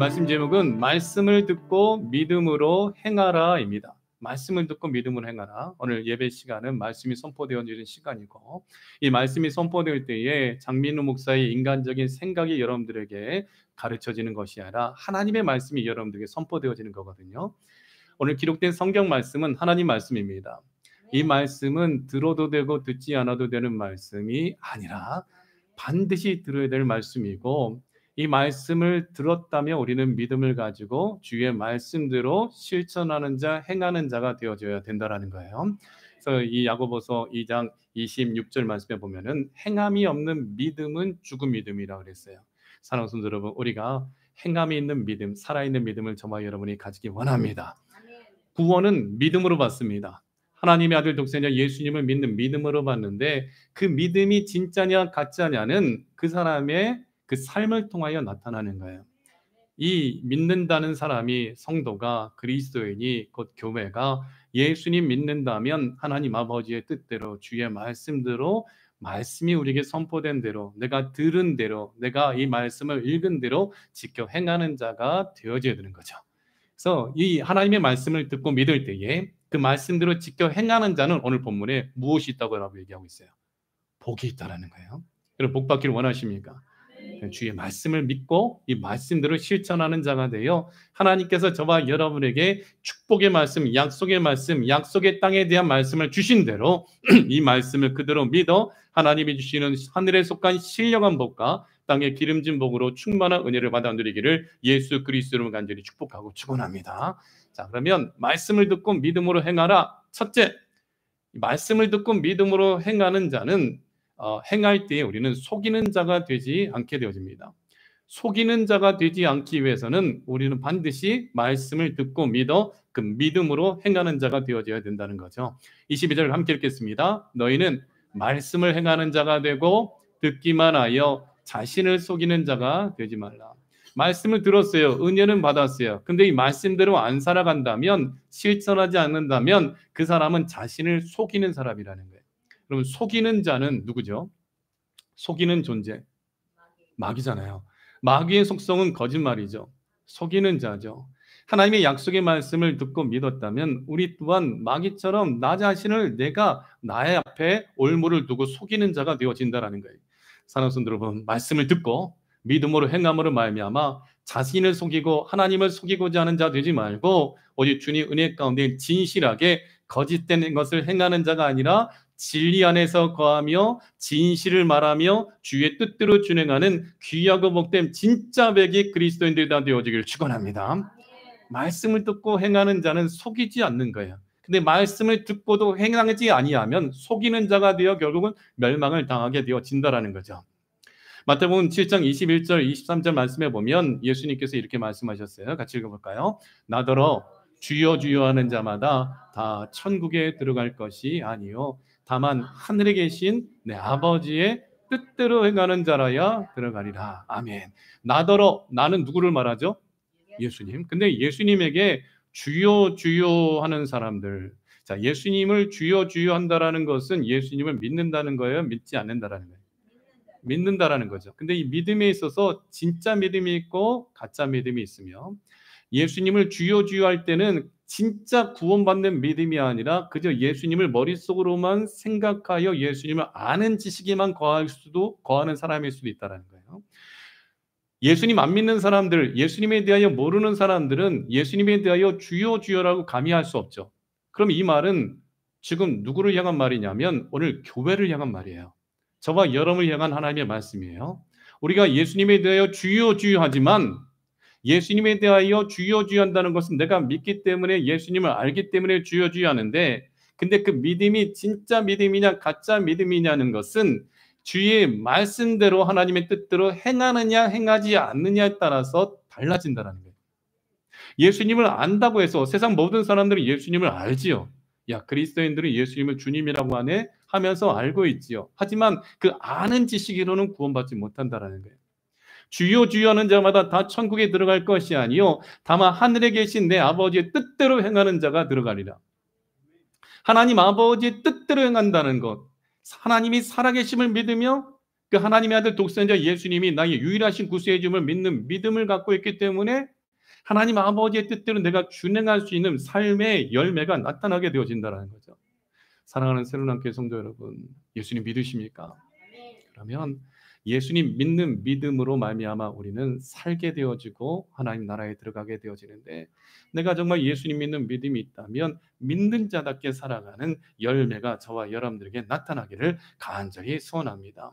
말씀 제목은 말씀을 듣고 믿음으로 행하라입니다. 말씀을 듣고 믿음으로 행하라. 오늘 예배 시간은 말씀이 선포되어지는 시간이고, 이 말씀이 선포될 때에 장민우 목사의 인간적인 생각이 여러분들에게 가르쳐지는 것이 아니라 하나님의 말씀이 여러분들에게 선포되어지는 거거든요. 오늘 기록된 성경 말씀은 하나님 말씀입니다. 이 말씀은 들어도 되고 듣지 않아도 되는 말씀이 아니라 반드시 들어야 될 말씀이고, 이 말씀을 들었다면 우리는 믿음을 가지고 주의 말씀대로 실천하는 자, 행하는 자가 되어져야 된다는 거예요. 그래서 이 야고보서 2장 26절 말씀에 보면은 행함이 없는 믿음은 죽은 믿음이라고 그랬어요. 사랑하는 성도 여러분, 우리가 행함이 있는 믿음, 살아있는 믿음을 저와 여러분이 가지기 원합니다. 구원은 믿음으로 받습니다. 하나님의 아들 독생자 예수님을 믿는 믿음으로 받는데, 그 믿음이 진짜냐 가짜냐는 그 사람의 그 삶을 통하여 나타나는 거예요. 이 믿는다는 사람이, 성도가, 그리스도인이, 곧 교회가 예수님 믿는다면 하나님 아버지의 뜻대로 주의 말씀대로, 말씀이 우리에게 선포된 대로, 내가 들은 대로, 내가 이 말씀을 읽은 대로 지켜 행하는 자가 되어져야 되는 거죠. 그래서 이 하나님의 말씀을 듣고 믿을 때에 그 말씀대로 지켜 행하는 자는 오늘 본문에 무엇이 있다고 얘기하고 있어요? 복이 있다라는 거예요. 여러분, 복 받기를 원하십니까? 주의 말씀을 믿고 이 말씀대로 실천하는 자가 되어 하나님께서 저와 여러분에게 축복의 말씀, 약속의 말씀, 약속의 땅에 대한 말씀을 주신 대로 이 말씀을 그대로 믿어 하나님이 주시는 하늘에 속한 신령한 복과 땅의 기름진 복으로 충만한 은혜를 받아 누리기를 예수 그리스도로 간절히 축복하고 축원합니다. 자, 그러면 말씀을 듣고 믿음으로 행하라. 첫째, 말씀을 듣고 믿음으로 행하는 자는 행할 때에 우리는 속이는 자가 되지 않게 되어집니다. 속이는 자가 되지 않기 위해서는 우리는 반드시 말씀을 듣고 믿어 그 믿음으로 행하는 자가 되어져야 된다는 거죠. 22절 함께 읽겠습니다. 너희는 말씀을 행하는 자가 되고 듣기만 하여 자신을 속이는 자가 되지 말라. 말씀을 들었어요. 은혜는 받았어요. 근데 이 말씀대로 안 살아간다면, 실천하지 않는다면 그 사람은 자신을 속이는 사람이라는 거예요. 그러면 속이는 자는 누구죠? 속이는 존재, 마귀잖아요. 마귀의 속성은 거짓말이죠. 속이는 자죠. 하나님의 약속의 말씀을 듣고 믿었다면 우리 또한 마귀처럼 나 자신을 내가 나의 앞에 올무를 두고 속이는 자가 되어진다는 거예요. 사랑하는 성도 여러분, 말씀을 듣고 믿음으로 행함으로 말미암아 자신을 속이고 하나님을 속이고자 하는 자 되지 말고 오직 주님 은혜 가운데 진실하게 거짓된 것을 행하는 자가 아니라 진리 안에서 거하며 진실을 말하며 주의 뜻대로 준행하는 귀하고 복된 진짜 백이 그리스도인들이 다 되어지기를 축원합니다. 말씀을 듣고 행하는 자는 속이지 않는 거예요. 근데 말씀을 듣고도 행하지 아니하면 속이는 자가 되어 결국은 멸망을 당하게 되어진다라는 거죠. 마태복음 7장 21절 23절 말씀해 보면 예수님께서 이렇게 말씀하셨어요. 같이 읽어볼까요? 나더러 주여 주여 하는 자마다 다 천국에 들어갈 것이 아니요 다만 하늘에 계신 내 아버지의 뜻대로 행하는 자라야 들어가리라. 아멘. 나더러, 나는 누구를 말하죠? 예수님. 근데 예수님에게 주여 주여 하는 사람들, 자, 예수님을 주여 주여 한다라는 것은 예수님을 믿는다는 거예요? 믿지 않는다라는 거예요? 믿는다라는 거죠. 근데 이 믿음에 있어서 진짜 믿음이 있고 가짜 믿음이 있으며, 예수님을 주여 주여 할 때는 진짜 구원받는 믿음이 아니라 그저 예수님을 머릿속으로만 생각하여 예수님을 아는 지식에만 거하는 사람일 수도 있다는 거예요. 예수님 안 믿는 사람들, 예수님에 대하여 모르는 사람들은 예수님에 대하여 주여 주여라고 감히 할 수 없죠. 그럼 이 말은 지금 누구를 향한 말이냐면 오늘 교회를 향한 말이에요. 저와 여러분을 향한 하나님의 말씀이에요. 우리가 예수님에 대하여 주여 주여 하지만, 예수님에 대하여 주여 주여 한다는 것은 내가 믿기 때문에, 예수님을 알기 때문에 주여 주여 하는데, 근데 그 믿음이 진짜 믿음이냐 가짜 믿음이냐는 것은 주의 말씀대로 하나님의 뜻대로 행하느냐 행하지 않느냐에 따라서 달라진다는 거예요. 예수님을 안다고 해서 세상 모든 사람들이 예수님을 알지요. 야, 그리스도인들은 예수님을 주님이라고 하면서 알고 있지요. 하지만 그 아는 지식으로는 구원받지 못한다는 거예요. 주여 주여 하는 자마다 다 천국에 들어갈 것이 아니요 다만 하늘에 계신 내 아버지의 뜻대로 행하는 자가 들어가리라. 하나님 아버지의 뜻대로 행한다는 것, 하나님이 살아계심을 믿으며 그 하나님의 아들 독생자 예수님이 나의 유일하신 구세의 주임을 믿는 믿음을 갖고 있기 때문에 하나님 아버지의 뜻대로 내가 준행할 수 있는 삶의 열매가 나타나게 되어진다는 거죠. 사랑하는 새로운 교회 성도 여러분, 예수님 믿으십니까? 그러면 예수님 믿는 믿음으로 말미암아 우리는 살게 되어지고 하나님 나라에 들어가게 되어지는데, 내가 정말 예수님 믿는 믿음이 있다면 믿는 자답게 살아가는 열매가 저와 여러분들에게 나타나기를 간절히 소원합니다.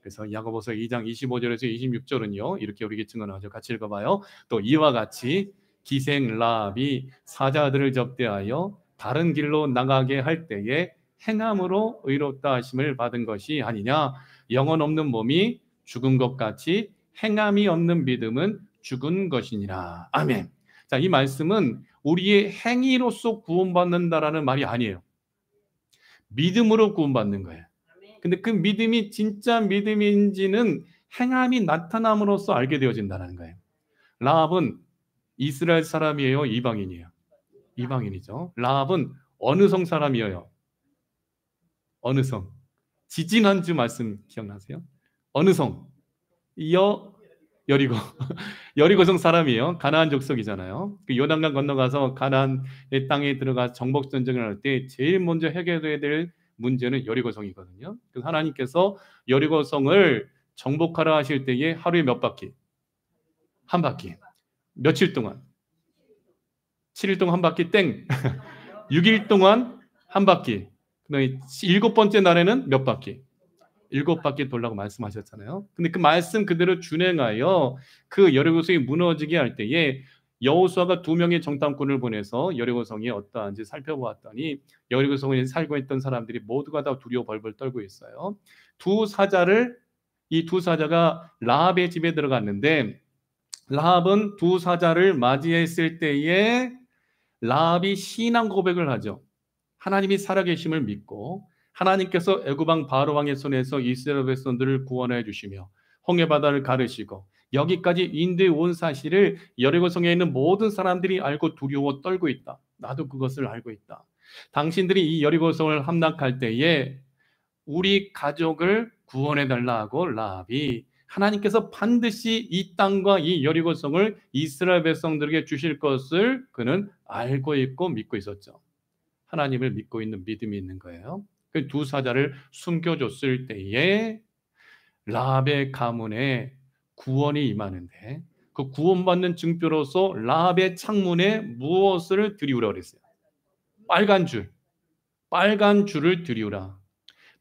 그래서 야고보서 2장 25절에서 26절은요 이렇게 우리에게 증언하죠. 같이 읽어봐요. 또 이와 같이 기생 라합이 사자들을 접대하여 다른 길로 나가게 할 때에 행함으로 의롭다 하심을 받은 것이 아니냐. 영혼 없는 몸이 죽은 것 같이 행함이 없는 믿음은 죽은 것이니라. 아멘. 자, 이 말씀은 우리의 행위로서 구원받는다라는 말이 아니에요. 믿음으로 구원받는 거예요. 근데 그 믿음이 진짜 믿음인지는 행함이 나타남으로써 알게 되어진다는 거예요. 라합은 이스라엘 사람이에요, 이방인이에요? 이방인이죠. 라합은 어느 성 사람이에요? 어느 성? 지지난주 말씀 기억나세요? 어느 성? 여리고. 여리고성 사람이에요. 가나안 족속이잖아요. 그 요단강 건너가서 가나안의 땅에 들어가 정복 전쟁을 할 때 제일 먼저 해결해야 될 문제는 여리고성이거든요. 그래서 하나님께서 여리고성을 정복하라 하실 때에 하루에 몇 바퀴? 한 바퀴. 며칠 동안? 7일 동안 한 바퀴 땡. 6일 동안 한 바퀴. 그다음에 7번째 날에는 몇 바퀴? 7바퀴 돌라고 말씀하셨잖아요. 근데 그 말씀 그대로 준행하여 그 여리고성이 무너지게 할 때에 여호수아가 2명의 정탐꾼을 보내서 여리고성이 어떠한지 살펴보았더니 여리고성에 살고 있던 사람들이 모두가 다 두려워 벌벌 떨고 있어요. 이 두 사자가 라합의 집에 들어갔는데, 라합은 두 사자를 맞이했을 때에 라합이 신앙 고백을 하죠. 하나님이 살아계심을 믿고 하나님께서 애굽왕 바로왕의 손에서 이스라엘 백성들을 구원해 주시며 홍해 바다를 가르시고 여기까지 인도해 온 사실을 여리고성에 있는 모든 사람들이 알고 두려워 떨고 있다. 나도 그것을 알고 있다. 당신들이 이 여리고성을 함락할 때에 우리 가족을 구원해 달라 하고 라합이 하나님께서 반드시 이 땅과 이 여리고성을 이스라엘 백성들에게 주실 것을 그는 알고 있고 믿고 있었죠. 하나님을 믿고 있는 믿음이 있는 거예요. 그 두 사자를 숨겨줬을 때에 라합의 가문에 구원이 임하는데, 그 구원받는 증표로서 라합의 창문에 무엇을 드리우라 그랬어요? 빨간 줄을 드리우라.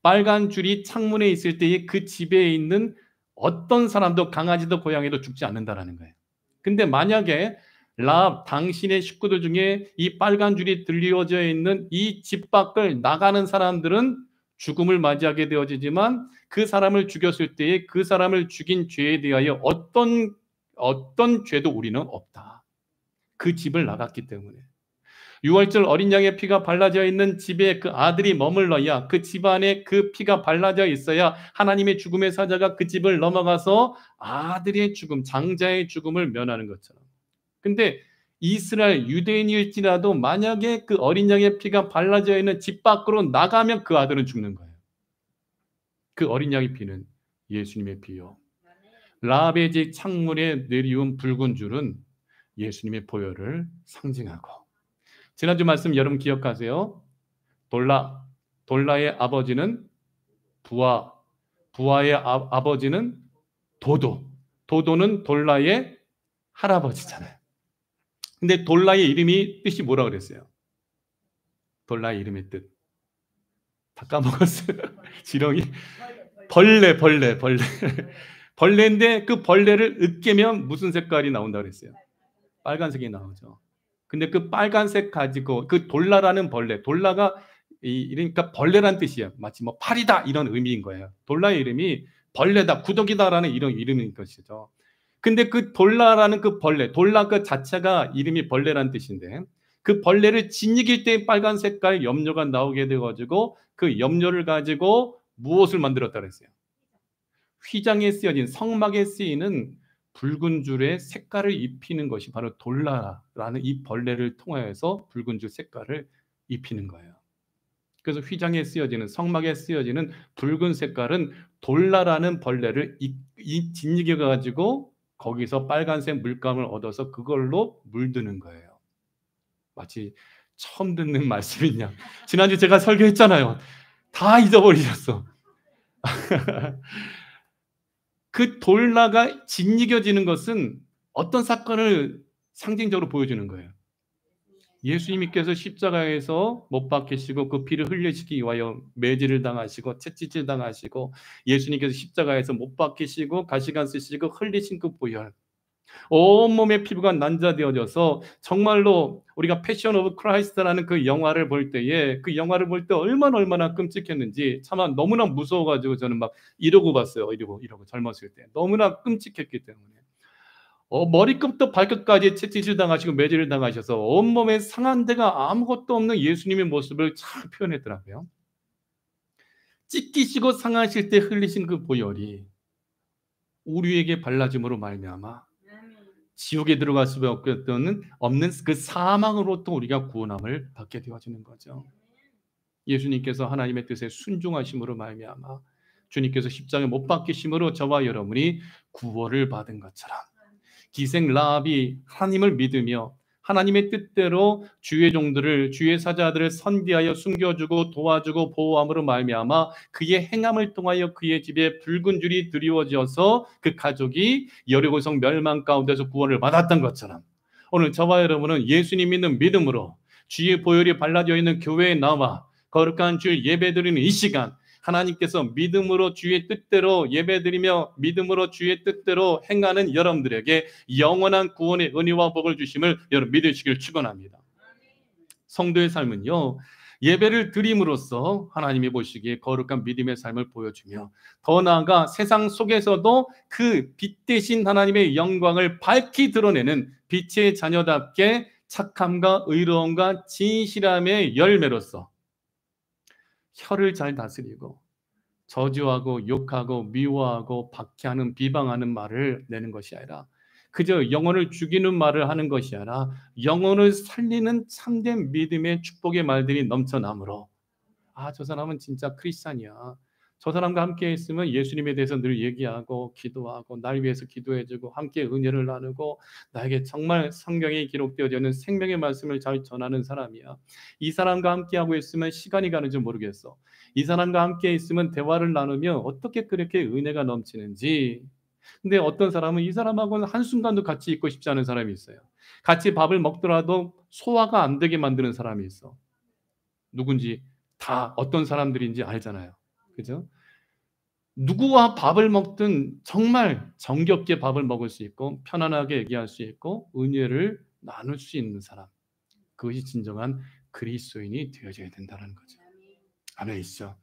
빨간 줄이 창문에 있을 때에 그 집에 있는 어떤 사람도 강아지도 고양이도 죽지 않는다라는 거예요. 근데 만약에 라합 당신의 식구들 중에 이 빨간 줄이 들려져 있는 이 집 밖을 나가는 사람들은 죽음을 맞이하게 되어지지만, 그 사람을 죽였을 때에 그 사람을 죽인 죄에 대하여 어떤 죄도 우리는 없다. 그 집을 나갔기 때문에. 6월절 어린 양의 피가 발라져 있는 집에 그 아들이 머물러야, 그 집안에 그 피가 발라져 있어야 하나님의 죽음의 사자가 그 집을 넘어가서 아들의 죽음, 장자의 죽음을 면하는 것처럼. 근데 이스라엘 유대인일지라도 만약에 그 어린 양의 피가 발라져 있는 집 밖으로 나가면 그 아들은 죽는 거예요. 그 어린 양의 피는 예수님의 피요. 라합의 집 창문에 내리운 붉은 줄은 예수님의 보혈을 상징하고, 지난주 말씀 여러분 기억하세요? 돌라의 아버지는 부하, 부하의 아버지는 도도는 돌라의 할아버지잖아요. 근데 돌라의 이름이 뜻이 뭐라 그랬어요? 돌라의 이름의 뜻 다 까먹었어요. 지렁이, 벌레인데 그 벌레를 으깨면 무슨 색깔이 나온다 그랬어요? 빨간색이 나오죠. 근데 그 빨간색 가지고 그 돌라라는 벌레, 돌라가 그러니까 벌레란 뜻이에요. 마치 뭐 팔이다 이런 의미인 거예요. 돌라의 이름이 벌레다, 구더기다라는 이런 이름인 것이죠. 근데 그 돌라라는 그 벌레, 돌라 그 자체가 이름이 벌레란 뜻인데, 그 벌레를 짓이길 때 빨간 색깔 염료가 나오게 돼가지고 그 염료를 가지고 무엇을 만들었다 그랬어요? 휘장에 쓰여진, 성막에 쓰이는 붉은 줄의 색깔을 입히는 것이 바로 돌라라는 이 벌레를 통하여서 붉은 줄 색깔을 입히는 거예요. 그래서 휘장에 쓰여지는 성막에 쓰여지는 붉은 색깔은 돌라라는 벌레를 짓이겨 가지고 거기서 빨간색 물감을 얻어서 그걸로 물드는 거예요. 마치 처음 듣는 말씀이냐. 지난주 제가 설교했잖아요. 다 잊어버리셨어. 그 돌라가 짓이겨지는 것은 어떤 사건을 상징적으로 보여주는 거예요. 예수님께서 십자가에서 못 박히시고 그 피를 흘리시기 위하여 매질을 당하시고 채찍질 당하시고 예수님께서 십자가에서 못 박히시고 가시관 쓰시고 흘리신 그 보혈, 온몸의 피부가 난자되어져서 정말로 우리가 패션 오브 크라이스트라는 그 영화를 볼 때에 그 영화를 볼 때 얼마나 끔찍했는지 차마 너무나 무서워가지고 저는 막 이러고 봤어요. 이러고 젊었을 때 너무나 끔찍했기 때문에 머리끝부터 발끝까지 채찍질 당하시고 매질을 당하셔서 온몸에 상한 데가 아무것도 없는 예수님의 모습을 잘 표현했더라고요. 찢기시고 상하실 때 흘리신 그 보혈이 우리에게 발라짐으로 말미암아 지옥에 들어갈 수밖에 없는 그 사망으로부터 우리가 구원함을 받게 되어지는 거죠. 예수님께서 하나님의 뜻에 순종하심으로 말미암아 주님께서 십자가에 못 박히심으로 저와 여러분이 구원을 받은 것처럼 기생 라합이 하나님을 믿으며 하나님의 뜻대로 주의 종들을 주의 사자들을 선비하여 숨겨주고 도와주고 보호함으로 말미암아 그의 행함을 통하여 그의 집에 붉은 줄이 드리워져서 그 가족이 여리고성 멸망 가운데서 구원을 받았던 것처럼 오늘 저와 여러분은 예수님 믿는 믿음으로 주의 보혈이 발라져 있는 교회에 나와 거룩한 주일 예배드리는 이 시간 하나님께서 믿음으로 주의 뜻대로 예배드리며 믿음으로 주의 뜻대로 행하는 여러분들에게 영원한 구원의 은혜와 복을 주심을 여러분 믿으시길 축원합니다. 성도의 삶은요, 예배를 드림으로써 하나님이 보시기에 거룩한 믿음의 삶을 보여주며 더 나아가 세상 속에서도 그 빛 대신 하나님의 영광을 밝히 드러내는 빛의 자녀답게 착함과 의로움과 진실함의 열매로서 혀를 잘 다스리고 저주하고 욕하고 미워하고 박해하는 비방하는 말을 내는 것이 아니라 그저 영혼을 죽이는 말을 하는 것이 아니라 영혼을 살리는 참된 믿음의 축복의 말들이 넘쳐나므로 저 사람은 진짜 크리스찬이야. 저 사람과 함께 있으면 예수님에 대해서 늘 얘기하고 기도하고 날 위해서 기도해주고 함께 은혜를 나누고 나에게 정말 성경에 기록되어져 있는 생명의 말씀을 잘 전하는 사람이야. 이 사람과 함께하고 있으면 시간이 가는 줄 모르겠어. 이 사람과 함께 있으면 대화를 나누면 어떻게 그렇게 은혜가 넘치는지. 근데 어떤 사람은 이 사람하고는 한순간도 같이 있고 싶지 않은 사람이 있어요. 같이 밥을 먹더라도 소화가 안 되게 만드는 사람이 있어. 누군지 다 어떤 사람들인지 알잖아요. 그죠? 누구와 밥을 먹든 정말 정겹게 밥을 먹을 수 있고 편안하게 얘기할 수 있고 은혜를 나눌 수 있는 사람, 그것이 진정한 그리스도인이 되어져야 된다는 거죠. 아멘이죠.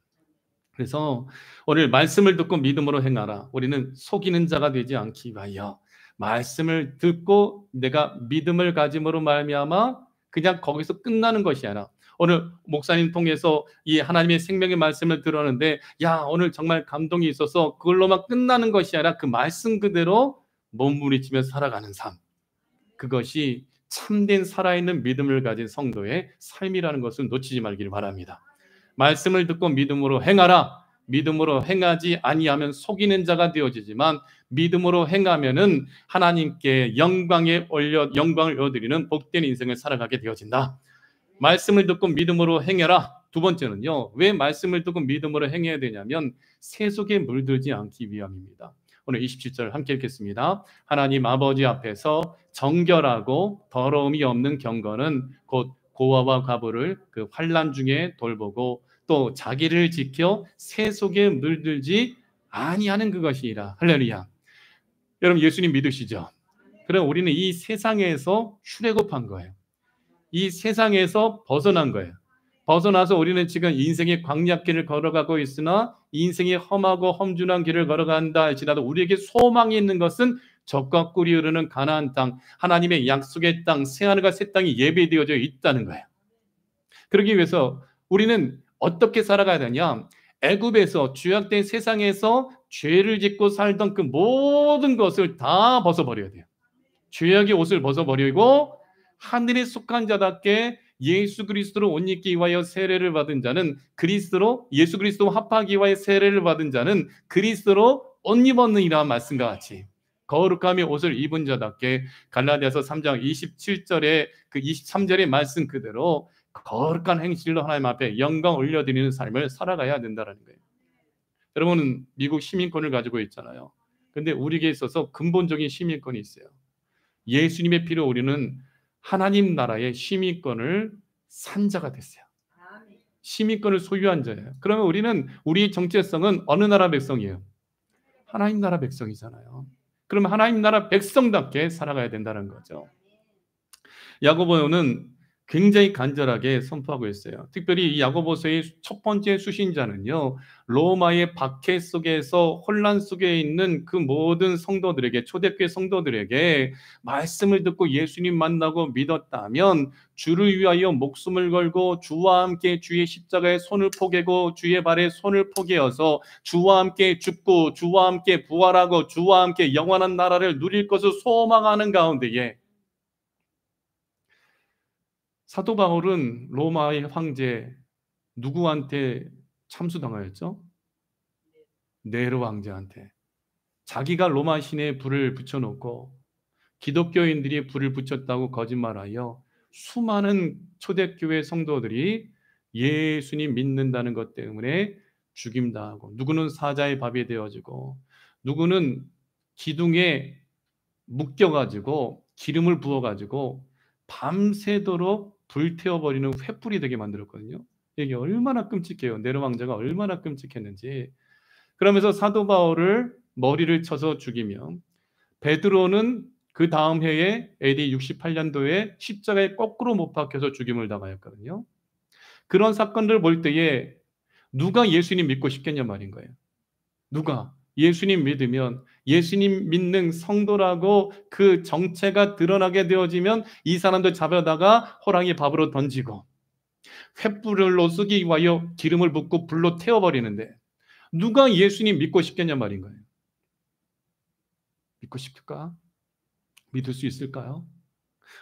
그래서 오늘 말씀을 듣고 믿음으로 행하라. 우리는 속이는 자가 되지 않기 위하여 말씀을 듣고 내가 믿음을 가짐으로 말미암아 그냥 거기서 끝나는 것이 아니라 오늘 목사님 통해서 이 하나님의 생명의 말씀을 들었는데 오늘 정말 감동이 있어서 그걸로만 끝나는 것이 아니라 그 말씀 그대로 몸부림치며 살아가는 삶, 그것이 참된 살아있는 믿음을 가진 성도의 삶이라는 것을 놓치지 말기를 바랍니다. 말씀을 듣고 믿음으로 행하라. 믿음으로 행하지 아니하면 속이는 자가 되어지지만 믿음으로 행하면은 하나님께 영광을 올려드리는 복된 인생을 살아가게 되어진다. 말씀을 듣고 믿음으로 행해라. 두 번째는요, 왜 말씀을 듣고 믿음으로 행해야 되냐면 세속에 물들지 않기 위함입니다. 오늘 27절 함께 읽겠습니다. 하나님 아버지 앞에서 정결하고 더러움이 없는 경건은 곧 고아와 과부를 그 환난 중에 돌보고 또 자기를 지켜 세속에 물들지 아니하는 그것이라. 할렐루야. 여러분 예수님 믿으시죠? 그럼 우리는 이 세상에서 출애굽한 거예요. 이 세상에서 벗어난 거예요. 벗어나서 우리는 지금 인생의 광야길을 걸어가고 있으나 인생의 험하고 험준한 길을 걸어간다 할지라도 우리에게 소망이 있는 것은 젖과 꿀이 흐르는 가나안 땅, 하나님의 약속의 땅, 새하늘과 새 땅이 예비되어져 있다는 거예요. 그러기 위해서 우리는 어떻게 살아가야 되냐? 애굽에서 죄악된 세상에서 죄를 짓고 살던 그 모든 것을 다 벗어버려야 돼요. 죄악의 옷을 벗어버리고 하늘에 속한 자답게 예수 그리스도로 옷 입기 위하여 세례를 받은 자는 그리스도로 예수 그리스도 합하기 위하여 세례를 받은 자는 그리스도로 옷 입었느니라 말씀과 같이 거룩함의 옷을 입은 자답게 갈라디아서 3장 27절에 그 23절의 말씀 그대로 거룩한 행실로 하나님 앞에 영광 올려드리는 삶을 살아가야 된다는 거예요. 여러분은 미국 시민권을 가지고 있잖아요. 근데 우리에게 있어서 근본적인 시민권이 있어요. 예수님의 피로 우리는 하나님 나라의 시민권을 산 자가 됐어요. 시민권을 소유한 자예요. 그러면 우리는 우리의 정체성은 어느 나라 백성이에요? 하나님 나라 백성이잖아요. 그러면 하나님 나라 백성답게 살아가야 된다는 거죠. 야고보는 굉장히 간절하게 선포하고 있어요. 특별히 이 야고보서의 첫 번째 수신자는요, 로마의 박해 속에서 혼란 속에 있는 그 모든 성도들에게, 초대교회 성도들에게 말씀을 듣고 예수님 만나고 믿었다면 주를 위하여 목숨을 걸고 주와 함께 주의 십자가에 손을 포개고 주의 발에 손을 포개어서 주와 함께 죽고 주와 함께 부활하고 주와 함께 영원한 나라를 누릴 것을 소망하는 가운데에 사도 바울은 로마의 황제 누구한테 참수당하였죠? 네로 황제한테. 자기가 로마 신에 불을 붙여놓고 기독교인들이 불을 붙였다고 거짓말하여 수많은 초대교회 성도들이 예수님 믿는다는 것 때문에 죽임당하고, 누구는 사자의 밥이 되어지고, 누구는 기둥에 묶여가지고 기름을 부어가지고 밤새도록 불태워버리는 횃불이 되게 만들었거든요. 이게 얼마나 끔찍해요. 네로 왕자가 얼마나 끔찍했는지. 그러면서 사도 바울을 머리를 쳐서 죽이며, 베드로는 그 다음 해에 AD 68년도에 십자가에 거꾸로 못 박혀서 죽임을 당하였거든요. 그런 사건들을 볼 때에 누가 예수님 믿고 싶겠냐 말인 거예요. 누가 예수님 믿으면, 예수님 믿는 성도라고 그 정체가 드러나게 되어지면 이 사람들 잡아다가 호랑이 밥으로 던지고 횃불로 쓰기 위하여 기름을 붓고 불로 태워버리는데 누가 예수님 믿고 싶겠냐 말인 거예요. 믿고 싶을까? 믿을 수 있을까요?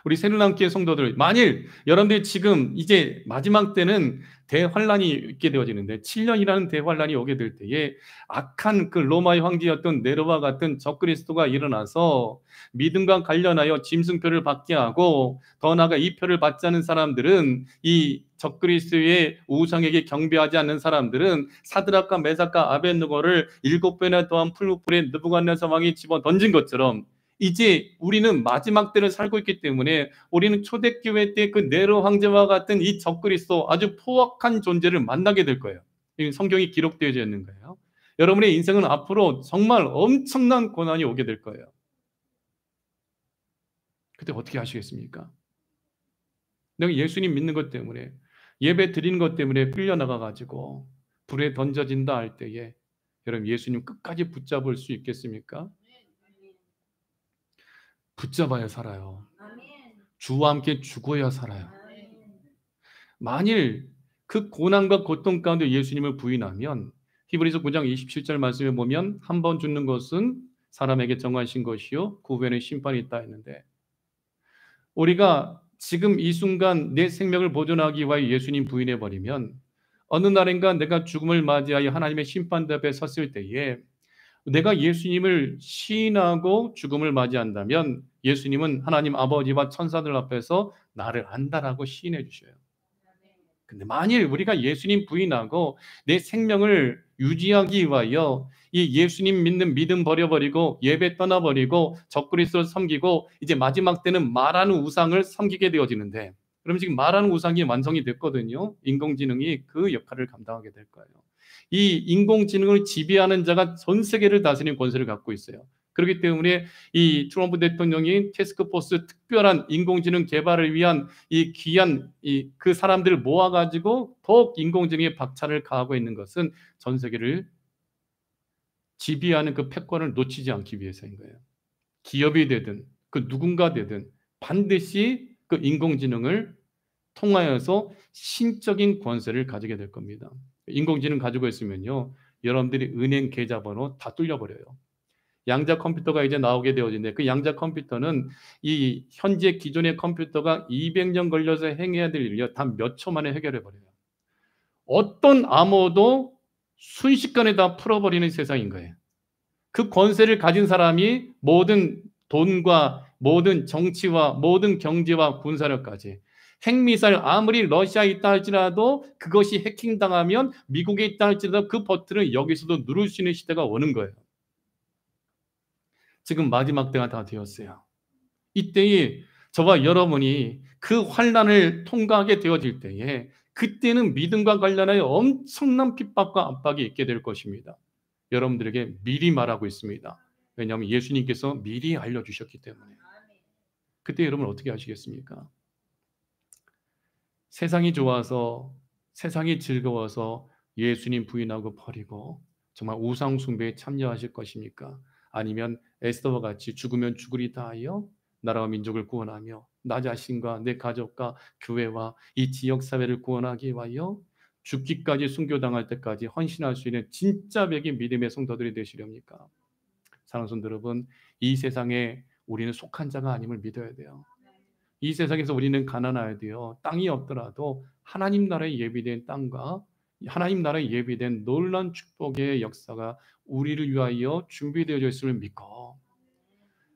우리 새누리당교회 성도들, 만일 여러분들이 지금 이제 마지막 때는 대환란이 있게 되어지는데 7년이라는 대환란이 오게 될 때에 악한 그 로마의 황제였던 네로와 같은 적그리스도가 일어나서 믿음과 관련하여 짐승표를 받게 하고 더 나아가 이 표를 받지 않은 사람들은, 이 적그리스도의 우상에게 경배하지 않는 사람들은 사드락과 메삭과 아벳느고를 7배나 더한 풀무불에 느부갓네살 왕이 집어 던진 것처럼 이제 우리는 마지막 때를 살고 있기 때문에 우리는 초대교회 때 그 네로 황제와 같은 이 적그리스도, 아주 포악한 존재를 만나게 될 거예요. 성경이 기록되어 있는 거예요. 여러분의 인생은 앞으로 정말 엄청난 고난이 오게 될 거예요. 그때 어떻게 하시겠습니까? 내가 예수님 믿는 것 때문에, 예배 드리는 것 때문에 끌려나가가지고 불에 던져진다 할 때에 여러분 예수님 끝까지 붙잡을 수 있겠습니까? 붙잡아야 살아요. 주와 함께 죽어야 살아요. 만일 그 고난과 고통 가운데 예수님을 부인하면 히브리서 9장 27절 말씀에 보면 한 번 죽는 것은 사람에게 정하신 것이요 그 후에는 심판이 있다 했는데, 우리가 지금 이 순간 내 생명을 보존하기 위하여 예수님 부인해버리면 어느 날인가 내가 죽음을 맞이하여 하나님의 심판 앞에 섰을 때에 내가 예수님을 시인하고 죽음을 맞이한다면 예수님은 하나님 아버지와 천사들 앞에서 나를 안다라고 시인해 주셔요. 근데 만일 우리가 예수님 부인하고 내 생명을 유지하기 위하여 이 예수님 믿는 믿음 버려버리고 예배 떠나버리고 적그리스도를 섬기고 이제 마지막 때는 말하는 우상을 섬기게 되어지는데, 그럼 지금 말하는 우상이 완성이 됐거든요. 인공지능이 그 역할을 감당하게 될 거예요. 이 인공지능을 지배하는 자가 전 세계를 다스리는 권세를 갖고 있어요. 그렇기 때문에 이 트럼프 대통령이 태스크포스, 특별한 인공지능 개발을 위한 이 귀한 그 사람들을 모아가지고 더욱 인공지능에 박차를 가하고 있는 것은 전 세계를 지배하는 그 패권을 놓치지 않기 위해서인 거예요. 기업이 되든 그 누군가 되든 반드시 그 인공지능을 통하여서 신적인 권세를 가지게 될 겁니다. 인공지능 가지고 있으면요, 여러분들이 은행 계좌번호 다 뚫려버려요. 양자 컴퓨터가 이제 나오게 되어진데 그 양자 컴퓨터는 이 현재 기존의 컴퓨터가 200년 걸려서 행해야 될 일을요 단 몇 초 만에 해결해 버려요. 어떤 암호도 순식간에 다 풀어버리는 세상인 거예요. 그 권세를 가진 사람이 모든 돈과 모든 정치와 모든 경제와 군사력까지 핵미사일 아무리 러시아에 있다 할지라도 그것이 해킹당하면 미국에 있다 할지라도 그 버튼을 여기서도 누를 수 있는 시대가 오는 거예요. 지금 마지막 때가 다 되었어요. 이때에 저와 여러분이 그 환난을 통과하게 되어질 때에 그때는 믿음과 관련하여 엄청난 핍박과 압박이 있게 될 것입니다. 여러분들에게 미리 말하고 있습니다. 왜냐하면 예수님께서 미리 알려주셨기 때문에. 그때 여러분 어떻게 하시겠습니까? 세상이 좋아서 세상이 즐거워서 예수님 부인하고 버리고 정말 우상 숭배에 참여하실 것입니까? 아니면 에스더와 같이 죽으면 죽으리다 하여 나라와 민족을 구원하며 나 자신과 내 가족과 교회와 이 지역 사회를 구원하기 위하여 죽기까지 순교당할 때까지 헌신할 수 있는 진짜 백인 믿음의 성도들이 되시렵니까? 사랑하는 성도 여러분, 이 세상에 우리는 속한 자가 아님을 믿어야 돼요. 이 세상에서 우리는 가난해야 돼요. 땅이 없더라도 하나님 나라에 예비된 땅과 하나님 나라에 예비된 놀라운 축복의 역사가 우리를 위하여 준비되어져 있음을 믿고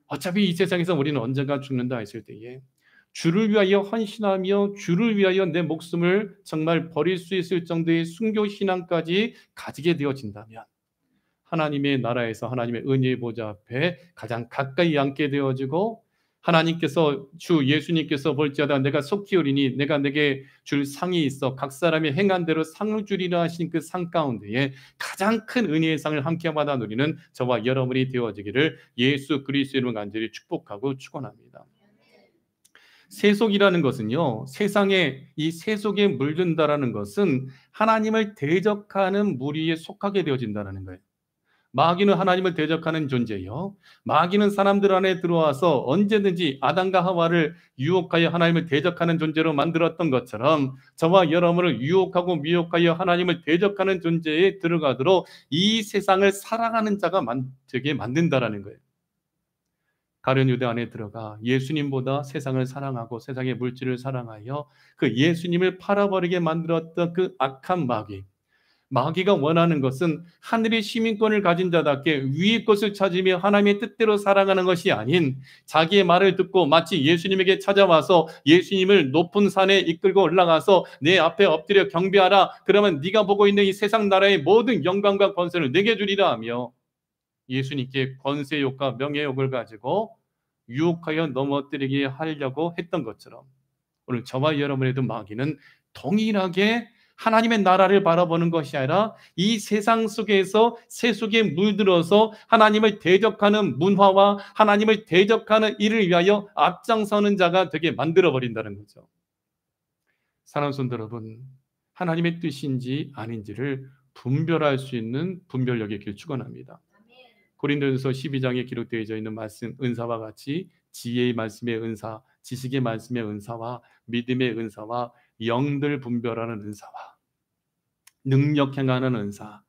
어차피 이 세상에서 우리는 언젠가 죽는다 했을 때에 주를 위하여 헌신하며 주를 위하여 내 목숨을 정말 버릴 수 있을 정도의 순교 신앙까지 가지게 되어진다면 하나님의 나라에서 하나님의 은혜의 보좌 앞에 가장 가까이 앉게 되어지고 하나님께서 주 예수님께서 볼지어다 내가 속히 오리니 내가 내게 줄 상이 있어 각 사람이 행한 대로 상을 주리라 하신 그 상 가운데에 가장 큰 은혜의 상을 함께 받아 누리는 저와 여러분이 되어지기를 예수 그리스도의 이름으로 간절히 축복하고 축원합니다. 세속이라는 것은요, 세상에 이 세속에 물든다라는 것은 하나님을 대적하는 무리에 속하게 되어진다는 거예요. 마귀는 하나님을 대적하는 존재요. 마귀는 사람들 안에 들어와서 언제든지 아담과 하와를 유혹하여 하나님을 대적하는 존재로 만들었던 것처럼 저와 여러분을 유혹하고 미혹하여 하나님을 대적하는 존재에 들어가도록 이 세상을 사랑하는 자가 되게 만든다라는 거예요. 가룟 유대 안에 들어가 예수님보다 세상을 사랑하고 세상의 물질을 사랑하여 그 예수님을 팔아버리게 만들었던 그 악한 마귀가 원하는 것은 하늘의 시민권을 가진 자답게 위의 것을 찾으며 하나님의 뜻대로 살아가는 것이 아닌 자기의 말을 듣고 마치 예수님에게 찾아와서 예수님을 높은 산에 이끌고 올라가서 내 앞에 엎드려 경배하라. 그러면 네가 보고 있는 이 세상 나라의 모든 영광과 권세를 내게 주리라 하며 예수님께 권세욕과 명예욕을 가지고 유혹하여 넘어뜨리게 하려고 했던 것처럼 오늘 저와 여러분에도 마귀는 동일하게 하나님의 나라를 바라보는 것이 아니라 이 세상 속에서 세속에 물들어서 하나님을 대적하는 문화와 하나님을 대적하는 일을 위하여 앞장서는 자가 되게 만들어버린다는 거죠. 사랑하는 성도 여러분, 하나님의 뜻인지 아닌지를 분별할 수 있는 분별력의 길 축원합니다. 고린도전서 12장에 기록되어 있는 말씀 은사와 같이 지혜의 말씀의 은사, 지식의 말씀의 은사와 믿음의 은사와 영들 분별하는 은사와 능력 행하는 은사,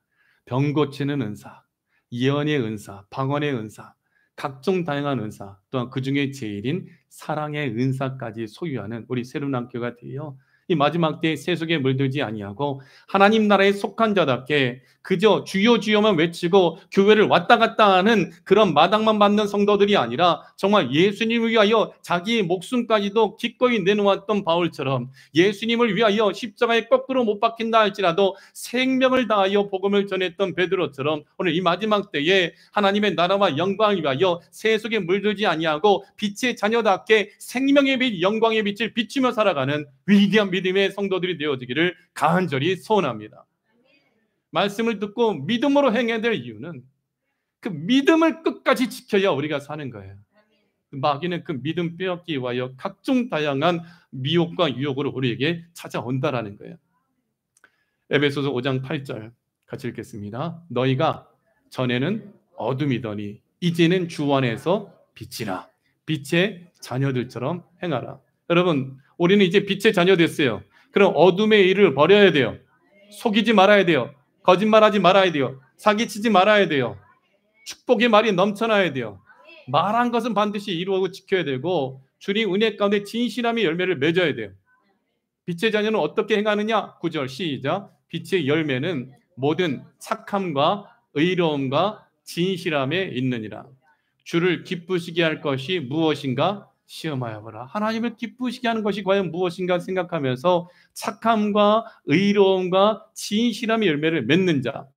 병 고치는 은사, 예언의 은사, 방언의 은사, 각종 다양한 은사, 또한 그 중에 제일인 사랑의 은사까지 소유하는 우리 새로운 학교가 되어 이 마지막 때에 세속에 물들지 아니하고 하나님 나라에 속한 자답게 그저 주여 주여만 외치고 교회를 왔다 갔다 하는 그런 마당만 받는 성도들이 아니라 정말 예수님을 위하여 자기의 목숨까지도 기꺼이 내놓았던 바울처럼 예수님을 위하여 십자가에 거꾸로 못 박힌다 할지라도 생명을 다하여 복음을 전했던 베드로처럼 오늘 이 마지막 때에 하나님의 나라와 영광을 위하여 세속에 물들지 아니하고 빛의 자녀답게 생명의 빛, 영광의 빛을 비추며 살아가는 위대한 믿음의 성도들이 되어지기를 간절히 소원합니다. 말씀을 듣고 믿음으로 행해야 될 이유는 그 믿음을 끝까지 지켜야 우리가 사는 거예요. 마귀는 그 믿음 빼앗기 위하여 각종 다양한 미혹과 유혹으로 우리에게 찾아온다라는 거예요. 에베소서 5장 8절 같이 읽겠습니다. 너희가 전에는 어둠이더니 이제는 주 안에서 빛이라. 빛의 자녀들처럼 행하라. 여러분, 우리는 이제 빛의 자녀 됐어요. 그럼 어둠의 일을 버려야 돼요. 속이지 말아야 돼요. 거짓말하지 말아야 돼요. 사기치지 말아야 돼요. 축복의 말이 넘쳐나야 돼요. 말한 것은 반드시 이루고 지켜야 되고 주님 은혜 가운데 진실함의 열매를 맺어야 돼요. 빛의 자녀는 어떻게 행하느냐? 9절 시작. 빛의 열매는 모든 착함과 의로움과 진실함에 있느니라. 주를 기쁘시게 할 것이 무엇인가 시험하여 보라. 하나님을 기쁘시게 하는 것이 과연 무엇인가 생각하면서 착함과 의로움과 진실함의 열매를 맺는 자,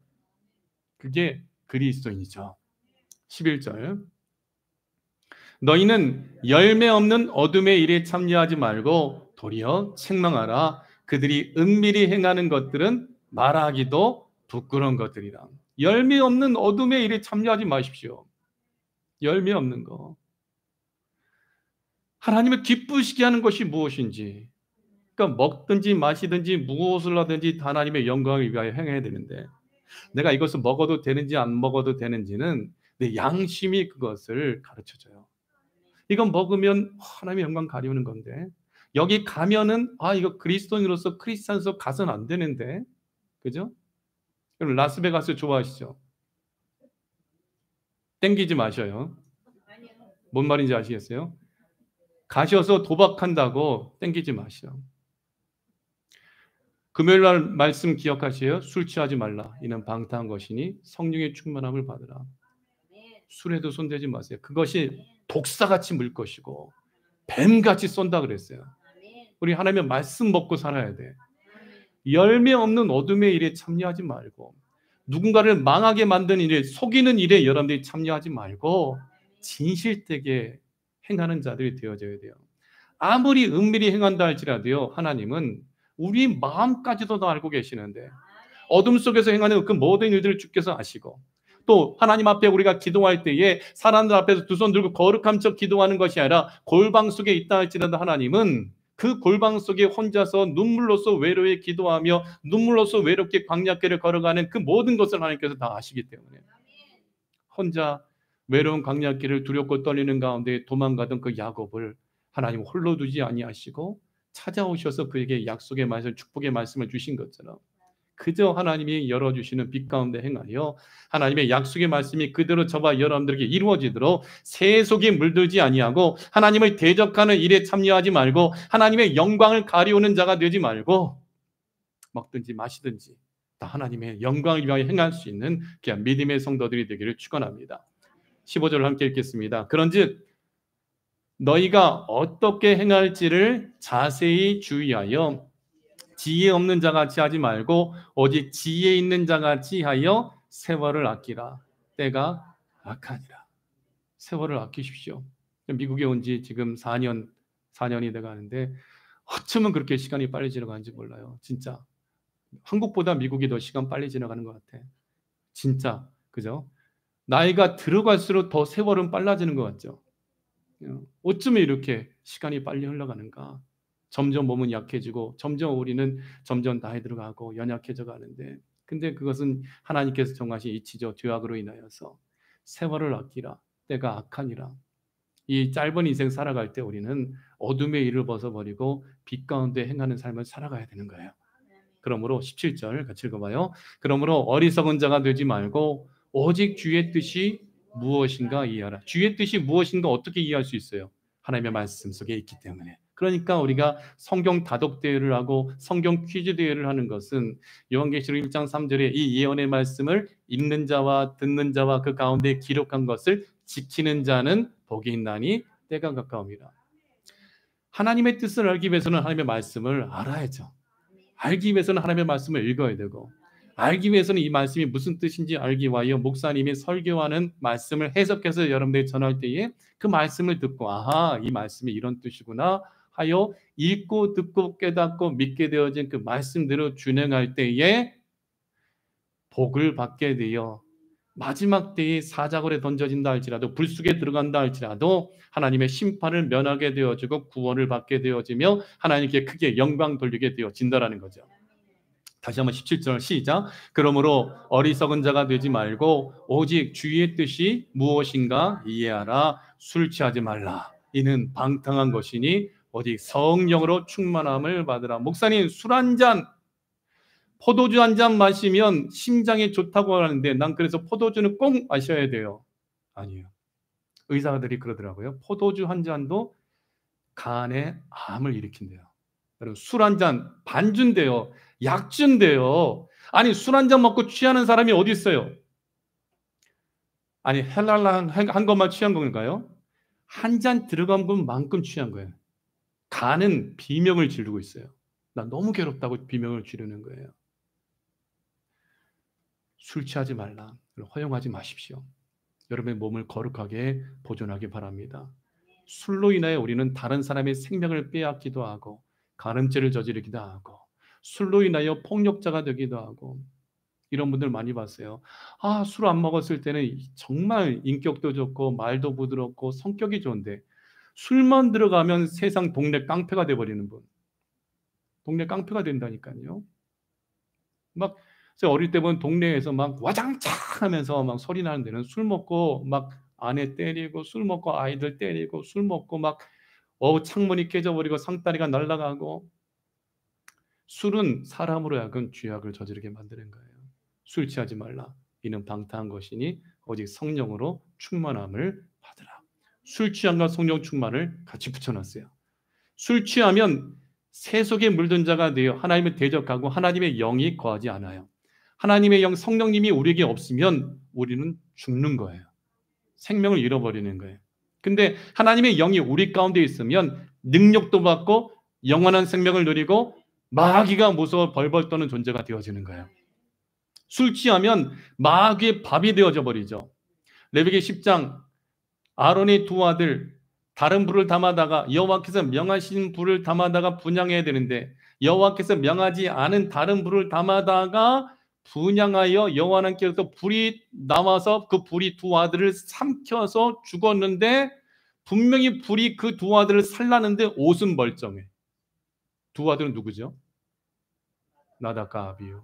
그게 그리스도인이죠. 11절. 너희는 열매 없는 어둠의 일에 참여하지 말고 도리어 책망하라. 그들이 은밀히 행하는 것들은 말하기도 부끄러운 것들이라. 열매 없는 어둠의 일에 참여하지 마십시오. 열매 없는 거. 하나님을 기쁘시게 하는 것이 무엇인지, 그러니까 먹든지 마시든지 무엇을 하든지 다 하나님의 영광을 위하여 행해야 되는데, 내가 이것을 먹어도 되는지 안 먹어도 되는지는 내 양심이 그것을 가르쳐줘요. 이건 먹으면 하나님의 영광 가리우는 건데, 여기 가면은 이거 그리스도인으로서 크리스찬으로서 가서는 안 되는데, 그죠? 그럼 라스베가스 좋아하시죠? 땡기지 마셔요. 뭔 말인지 아시겠어요? 가셔서 도박한다고 땡기지 마시오. 금요일 날 말씀 기억하세요. 술 취하지 말라. 이는 방탕한 것이니 성령의 충만함을 받으라. 술에도 손대지 마세요. 그것이 독사같이 물 것이고 뱀같이 쏜다 그랬어요. 우리 하나님의 말씀 먹고 살아야 돼. 열매 없는 어둠의 일에 참여하지 말고, 누군가를 망하게 만드는 일에, 속이는 일에 여러분들이 참여하지 말고 진실되게 행하는 자들이 되어져야 돼요. 아무리 은밀히 행한다 할지라도요, 하나님은 우리 마음까지도 다 알고 계시는데, 어둠 속에서 행하는 그 모든 일들을 주께서 아시고, 또 하나님 앞에 우리가 기도할 때에 사람들 앞에서 두 손 들고 거룩한 척 기도하는 것이 아니라 골방 속에 있다 할지라도 하나님은 그 골방 속에 혼자서 눈물로써 외로이 기도하며 눈물로써 외롭게 광야길을 걸어가는 그 모든 것을 하나님께서 다 아시기 때문에, 혼자 외로운 광야길을 두렵고 떨리는 가운데 도망가던 그 야곱을 하나님 홀로 두지 아니하시고 찾아오셔서 그에게 약속의 말씀, 축복의 말씀을 주신 것처럼, 그저 하나님이 열어주시는 빛 가운데 행하여 하나님의 약속의 말씀이 그대로 저와 여러분들에게 이루어지도록 세속이 물들지 아니하고, 하나님을 대적하는 일에 참여하지 말고 하나님의 영광을 가리우는 자가 되지 말고, 먹든지 마시든지 다 하나님의 영광을 위하여 행할 수 있는 그냥 믿음의 성도들이 되기를 축원합니다. 15절을 함께 읽겠습니다. 그런즉 너희가 어떻게 행할지를 자세히 주의하여 지혜 없는 자같이 하지 말고 오직 지혜 있는 자같이 하여 세월을 아끼라. 때가 악하니라. 세월을 아끼십시오. 미국에 온 지 지금 4년이 돼가는데 어쩌면 그렇게 시간이 빨리 지나가는지 몰라요. 진짜 한국보다 미국이 더 시간 빨리 지나가는 것 같아. 진짜, 그죠? 나이가 들어갈수록 더 세월은 빨라지는 것 같죠? 어쩌면 이렇게 시간이 빨리 흘러가는가? 점점 몸은 약해지고 점점 우리는 점점 나이 들어가고 연약해져 가는데, 근데 그것은 하나님께서 정하신 이치죠. 죄악으로 인하여서. 세월을 아끼라. 때가 악하니라. 이 짧은 인생 살아갈 때 우리는 어둠의 일을 벗어버리고 빛 가운데 행하는 삶을 살아가야 되는 거예요. 그러므로 17절 같이 읽어봐요. 그러므로 어리석은 자가 되지 말고 오직 주의 뜻이 무엇인가 이해하라. 주의 뜻이 무엇인가 어떻게 이해할 수 있어요? 하나님의 말씀 속에 있기 때문에. 그러니까 우리가 성경 다독 대회를 하고 성경 퀴즈 대회를 하는 것은 요한계시록 1장 3절에 이 예언의 말씀을 읽는 자와 듣는 자와 그 가운데 기록한 것을 지키는 자는 복이 있나니 때가 가까움이라. 하나님의 뜻을 알기 위해서는 하나님의 말씀을 알아야죠. 알기 위해서는 하나님의 말씀을 읽어야 되고, 알기 위해서는 이 말씀이 무슨 뜻인지 알기 위하여 목사님이 설교하는 말씀을 해석해서 여러분들이 전할 때에 그 말씀을 듣고 아하, 이 말씀이 이런 뜻이구나 하여 읽고 듣고 깨닫고 믿게 되어진 그 말씀대로 준행할 때에 복을 받게 되어 마지막 때에 사자굴에 던져진다 할지라도 불 속에 들어간다 할지라도 하나님의 심판을 면하게 되어지고 구원을 받게 되어지며 하나님께 크게 영광 돌리게 되어진다라는 거죠. 다시 한번 17절 시작. 그러므로 어리석은 자가 되지 말고 오직 주의 뜻이 무엇인가 이해하라. 술 취하지 말라. 이는 방탕한 것이니 오직 성령으로 충만함을 받으라. 목사님, 술 한 잔 포도주 한 잔 마시면 심장에 좋다고 하는데 난 그래서 포도주는 꼭 마셔야 돼요. 아니에요. 의사들이 그러더라고요. 포도주 한 잔도 간에 암을 일으킨대요. 여러분 술 한 잔 반주인데요. 약주인데요. 아니 술 한 잔 먹고 취하는 사람이 어디 있어요? 아니 헬랄라 한 것만 취한 건가요? 한 잔 들어간 것만큼 취한 거예요. 간은 비명을 지르고 있어요. 나 너무 괴롭다고 비명을 지르는 거예요. 술 취하지 말라. 허용하지 마십시오. 여러분의 몸을 거룩하게 보존하기 바랍니다. 술로 인하여 우리는 다른 사람의 생명을 빼앗기도 하고 간음죄를 저지르기도 하고 술로 인하여 폭력자가 되기도 하고 이런 분들 많이 봤어요. 아, 술 안 먹었을 때는 정말 인격도 좋고 말도 부드럽고 성격이 좋은데 술만 들어가면 세상 동네 깡패가 돼버리는 분. 동네 깡패가 된다니까요. 막 제가 어릴 때 보면 동네에서 막 와장창 하면서 막 소리 나는 데는 술 먹고 막 아내 때리고 술 먹고 아이들 때리고 술 먹고 막 창문이 깨져버리고 상다리가 날아가고 술은 사람으로 하여금 죄악을 저지르게 만드는 거예요. 술 취하지 말라. 이는 방탕한 것이니 오직 성령으로 충만함을 받으라. 술 취함과 성령 충만을 같이 붙여놨어요. 술 취하면 세속에 물든 자가 되어 하나님을 대적하고 하나님의 영이 거하지 않아요. 하나님의 영 성령님이 우리에게 없으면 우리는 죽는 거예요. 생명을 잃어버리는 거예요. 근데 하나님의 영이 우리 가운데 있으면 능력도 받고 영원한 생명을 누리고 마귀가 무서워 벌벌 떠는 존재가 되어지는 거예요. 술 취하면 마귀의 밥이 되어져 버리죠. 레위기 10장 아론의 두 아들 다른 불을 담아다가 여호와께서 명하신 불을 담아다가 분향해야 되는데 여호와께서 명하지 않은 다른 불을 담아다가 분향하여 여호와 하나님께서 불이 나와서 그 불이 두 아들을 삼켜서 죽었는데 분명히 불이 그 두 아들을 살랐는데 옷은 멀쩡해. 두 아들은 누구죠? 나답과 아비후.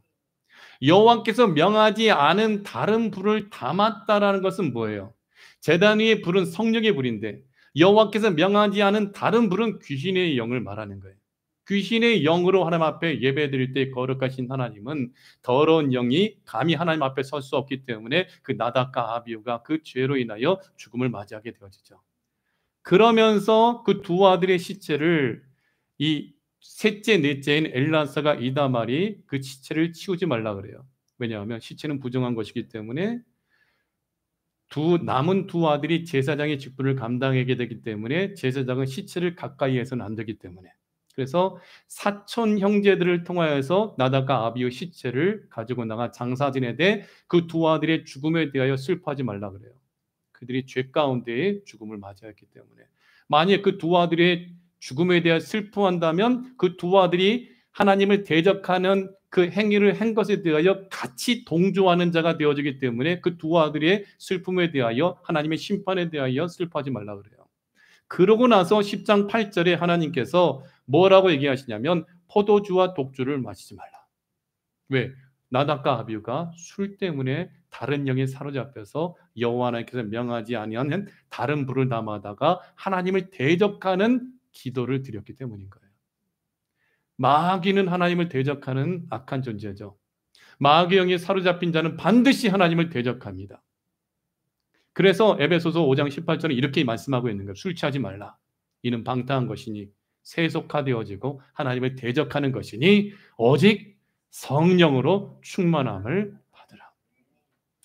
여호와께서 명하지 않은 다른 불을 담았다라는 것은 뭐예요? 제단 위의 불은 성령의 불인데 여호와께서 명하지 않은 다른 불은 귀신의 영을 말하는 거예요. 귀신의 영으로 하나님 앞에 예배드릴 때 거룩하신 하나님은 더러운 영이 감히 하나님 앞에 설 수 없기 때문에 그 나답과 아비후가 그 죄로 인하여 죽음을 맞이하게 되어지죠. 그러면서 그 두 아들의 시체를 이 셋째, 넷째인 엘라사가 이다말이 그 시체를 치우지 말라 그래요. 왜냐하면 시체는 부정한 것이기 때문에 남은 두 아들이 제사장의 직분을 감당하게 되기 때문에 제사장은 시체를 가까이 해서는 안 되기 때문에 그래서 사촌 형제들을 통하여서 나답과 아비의 시체를 가지고 나가 장사진에 대해 그 두 아들의 죽음에 대하여 슬퍼하지 말라 그래요. 그들이 죄 가운데에 죽음을 맞이했기 때문에 만약 그 두 아들의 죽음에 대해 슬퍼한다면 그 두 아들이 하나님을 대적하는 그 행위를 한 것에 대하여 같이 동조하는 자가 되어지기 때문에 그 두 아들의 슬픔에 대하여 하나님의 심판에 대하여 슬퍼하지 말라 그래요. 그러고 나서 10장 8절에 하나님께서 뭐라고 얘기하시냐면 포도주와 독주를 마시지 말라. 왜? 나답과 아비후가 술 때문에 다른 영에 사로잡혀서 여호와 하나님께서 명하지 아니하는 다른 불을 담아다가 하나님을 대적하는 기도를 드렸기 때문인 거예요. 마귀는 하나님을 대적하는 악한 존재죠. 마귀의 영에 사로잡힌 자는 반드시 하나님을 대적합니다. 그래서 에베소서 5장 18절에 이렇게 말씀하고 있는 거예요. 술 취하지 말라. 이는 방탕한 것이니 세속화되어지고 하나님을 대적하는 것이니 오직 성령으로 충만함을 받으라.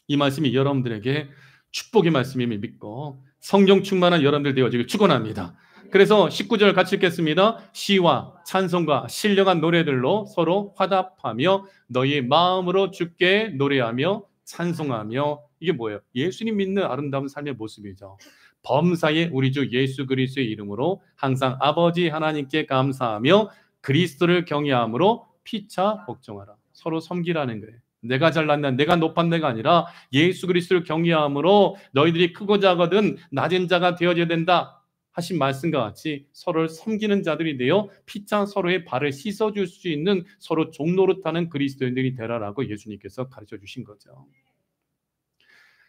이 말씀이 여러분들에게 축복의 말씀임을 믿고 성령 충만한 여러분들 되어지길 축원합니다. 그래서 19절 같이 읽겠습니다. 시와 찬송과 신령한 노래들로 서로 화답하며 너희 마음으로 주께 노래하며 찬송하며 이게 뭐예요? 예수님 믿는 아름다운 삶의 모습이죠. 범사에 우리 주 예수 그리스도의 이름으로 항상 아버지 하나님께 감사하며 그리스도를 경외함으로 피차 복종하라. 서로 섬기라는 거예요. 내가 잘났나 내가 높은 내가 아니라 예수 그리스도를 경외함으로 너희들이 크고 작거든 낮은 자가 되어져야 된다 하신 말씀과 같이 서로를 섬기는 자들이 되어 피차 서로의 발을 씻어줄 수 있는 서로 종노릇하는 그리스도인들이 되라라고 예수님께서 가르쳐 주신 거죠.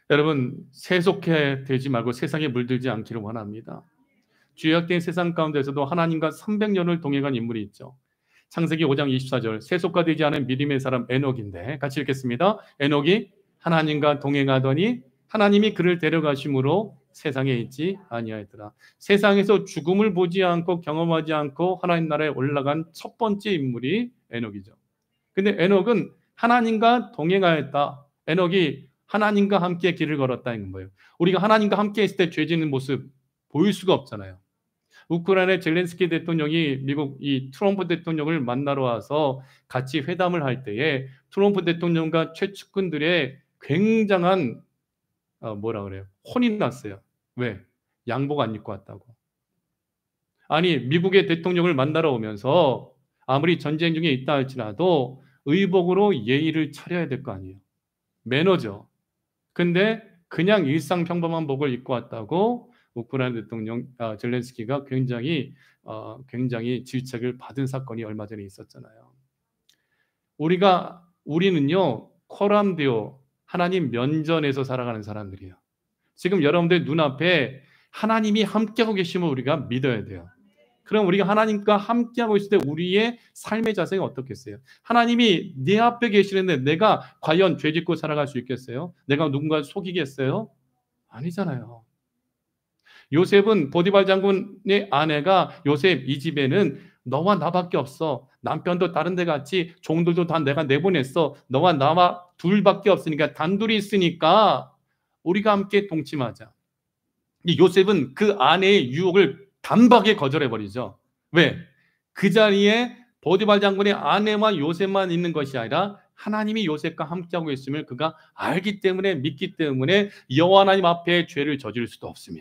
여러분 세속해 되지 말고 세상에 물들지 않기를 원합니다. 죄악된 세상 가운데서도 하나님과 300년을 동행한 인물이 있죠. 창세기 5장 24절 세속과 되지 않은 믿음의 사람 에녹인데 같이 읽겠습니다. 에녹이 하나님과 동행하더니 하나님이 그를 데려가심으로 세상에 있지 아니하였더라. 세상에서 죽음을 보지 않고 경험하지 않고 하나님 나라에 올라간 첫 번째 인물이 에녹이죠. 근데 에녹은 하나님과 동행하였다. 에녹이 하나님과 함께 길을 걸었다는 거예요. 우리가 하나님과 함께 있을 때 죄 짓는 모습 보일 수가 없잖아요. 우크라이나의 젤렌스키 대통령이 미국 이 트럼프 대통령을 만나러 와서 같이 회담을 할 때에 트럼프 대통령과 최측근들의 굉장한 뭐라 그래요? 혼이 났어요. 왜? 양복 안 입고 왔다고. 아니 미국의 대통령을 만나러 오면서 아무리 전쟁 중에 있다 할지라도 의복으로 예의를 차려야 될 거 아니에요. 매너죠. 근데 그냥 일상 평범한 복을 입고 왔다고 우크라이나 대통령 젤렌스키가 굉장히 질책을 받은 사건이 얼마 전에 있었잖아요. 우리는요 코람데오 하나님 면전에서 살아가는 사람들이에요. 지금 여러분들 눈앞에 하나님이 함께하고 계심을 우리가 믿어야 돼요. 그럼 우리가 하나님과 함께하고 있을 때 우리의 삶의 자세가 어떻겠어요? 하나님이 내 앞에 계시는데 내가 과연 죄 짓고 살아갈 수 있겠어요? 내가 누군가를 속이겠어요? 아니잖아요. 요셉은 보디발 장군의 아내가 요셉 이 집에는 너와 나밖에 없어. 남편도 다른 데 갔지. 종들도 다 내가 내보냈어. 너와 나와 둘밖에 없으니까 단둘이 있으니까 우리가 함께 동침하자. 이 요셉은 그 아내의 유혹을 단박에 거절해버리죠. 왜? 그 자리에 보디발 장군의 아내와 요셉만 있는 것이 아니라 하나님이 요셉과 함께하고 있음을 그가 알기 때문에 믿기 때문에 여호와 하나님 앞에 죄를 저지를 수도 없으며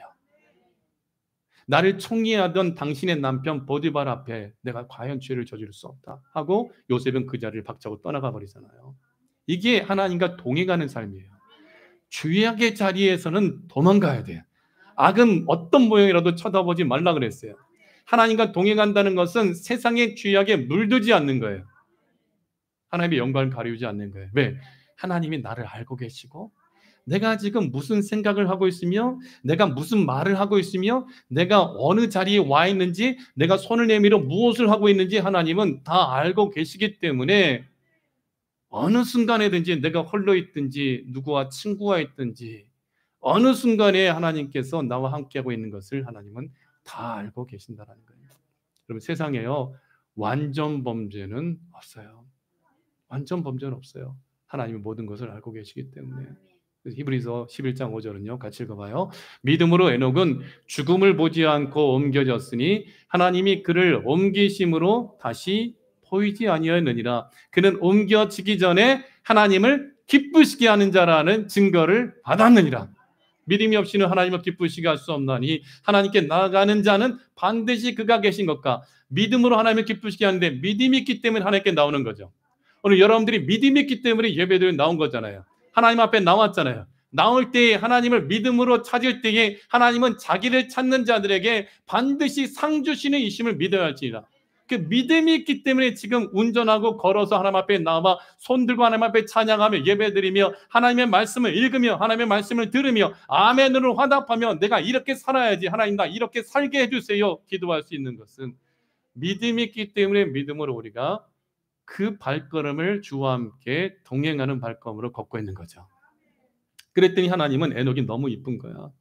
나를 총리하던 당신의 남편 보디발 앞에 내가 과연 죄를 저지를 수 없다 하고 요셉은 그 자리를 박차고 떠나가 버리잖아요. 이게 하나님과 동행하는 삶이에요. 죄악의 자리에서는 도망가야 돼요. 악은 어떤 모양이라도 쳐다보지 말라 그랬어요. 하나님과 동행한다는 것은 세상의 죄악에 물들지 않는 거예요. 하나님의 영광을 가리우지 않는 거예요. 왜? 하나님이 나를 알고 계시고 내가 지금 무슨 생각을 하고 있으며 내가 무슨 말을 하고 있으며 내가 어느 자리에 와 있는지 내가 손을 내밀어 무엇을 하고 있는지 하나님은 다 알고 계시기 때문에 어느 순간에든지 내가 홀로 있든지 누구와 친구와 있든지 어느 순간에 하나님께서 나와 함께하고 있는 것을 하나님은 다 알고 계신다는 거예요. 여러분 세상에요 완전 범죄는 없어요. 완전 범죄는 없어요. 하나님은 모든 것을 알고 계시기 때문에. 히브리서 11장 5절은요. 같이 읽어봐요. 믿음으로 에녹은 죽음을 보지 않고 옮겨졌으니 하나님이 그를 옮기심으로 다시 보이지 아니하였느니라. 그는 옮겨지기 전에 하나님을 기쁘시게 하는 자라는 증거를 받았느니라. 믿음이 없이는 하나님을 기쁘시게 할 수 없나니 하나님께 나아가는 자는 반드시 그가 계신 것과 믿음으로 하나님을 기쁘시게 하는데 믿음이 있기 때문에 하나님께 나오는 거죠. 오늘 여러분들이 믿음이 있기 때문에 예배드리러 나온 거잖아요. 하나님 앞에 나왔잖아요. 나올 때에 하나님을 믿음으로 찾을 때에 하나님은 자기를 찾는 자들에게 반드시 상 주시는 이심을 믿어야 할지니라. 그 믿음이 있기 때문에 지금 운전하고 걸어서 하나님 앞에 나와 손 들고 하나님 앞에 찬양하며 예배드리며 하나님의 말씀을 읽으며 하나님의 말씀을 들으며 아멘으로 화답하며 내가 이렇게 살아야지 하나님 나 이렇게 살게 해주세요 기도할 수 있는 것은 믿음이 있기 때문에 믿음으로 우리가 그 발걸음을 주와 함께 동행하는 발걸음으로 걷고 있는 거죠. 그랬더니 하나님은 에녹이 너무 이쁜 거야.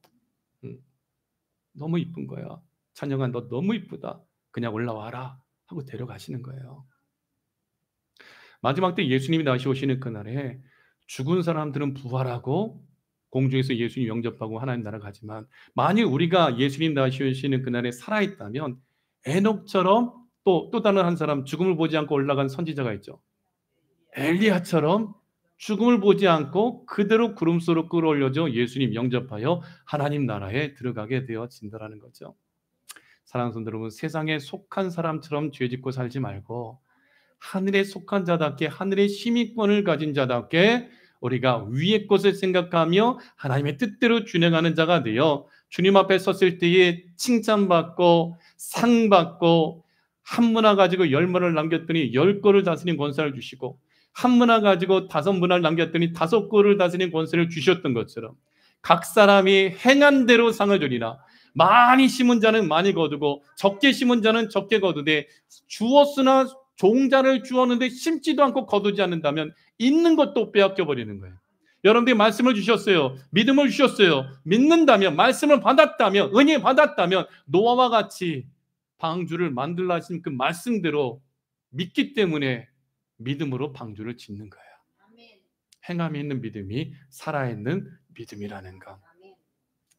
너무 이쁜 거야. 찬영아 너 너무 이쁘다. 그냥 올라와라 하고 데려가시는 거예요. 마지막 때 예수님이 다시 오시는 그날에 죽은 사람들은 부활하고 공중에서 예수님 영접하고 하나님 나라 가지만 만일 우리가 예수님 다시 오시는 그날에 살아있다면 에녹처럼 또 다른 한 사람 죽음을 보지 않고 올라간 선지자가 있죠. 엘리야처럼 죽음을 보지 않고 그대로 구름 속으로 끌어올려져 예수님 영접하여 하나님 나라에 들어가게 되어진다는 거죠. 사랑하는 성도 여러분, 세상에 속한 사람처럼 죄짓고 살지 말고 하늘에 속한 자답게 하늘의 시민권을 가진 자답게 우리가 위의 것을 생각하며 하나님의 뜻대로 준행하는 자가 되어 주님 앞에 섰을 때에 칭찬받고 상받고 한 문화 가지고 10문을 남겼더니 10권을 다스린 권세를 주시고 한 문화 가지고 5문을 남겼더니 5권을 다스린 권세를 주셨던 것처럼 각 사람이 행한 대로 상을 주리라. 많이 심은 자는 많이 거두고 적게 심은 자는 적게 거두되 주었으나 종자를 주었는데 심지도 않고 거두지 않는다면 있는 것도 빼앗겨 버리는 거예요. 여러분들이 말씀을 주셨어요. 믿음을 주셨어요. 믿는다면, 말씀을 받았다면, 은혜 받았다면 노아와 같이 방주를 만들라 하신 그 말씀대로 믿기 때문에 믿음으로 방주를 짓는 거예요. 행함이 있는 믿음이 살아있는 믿음이라는 것.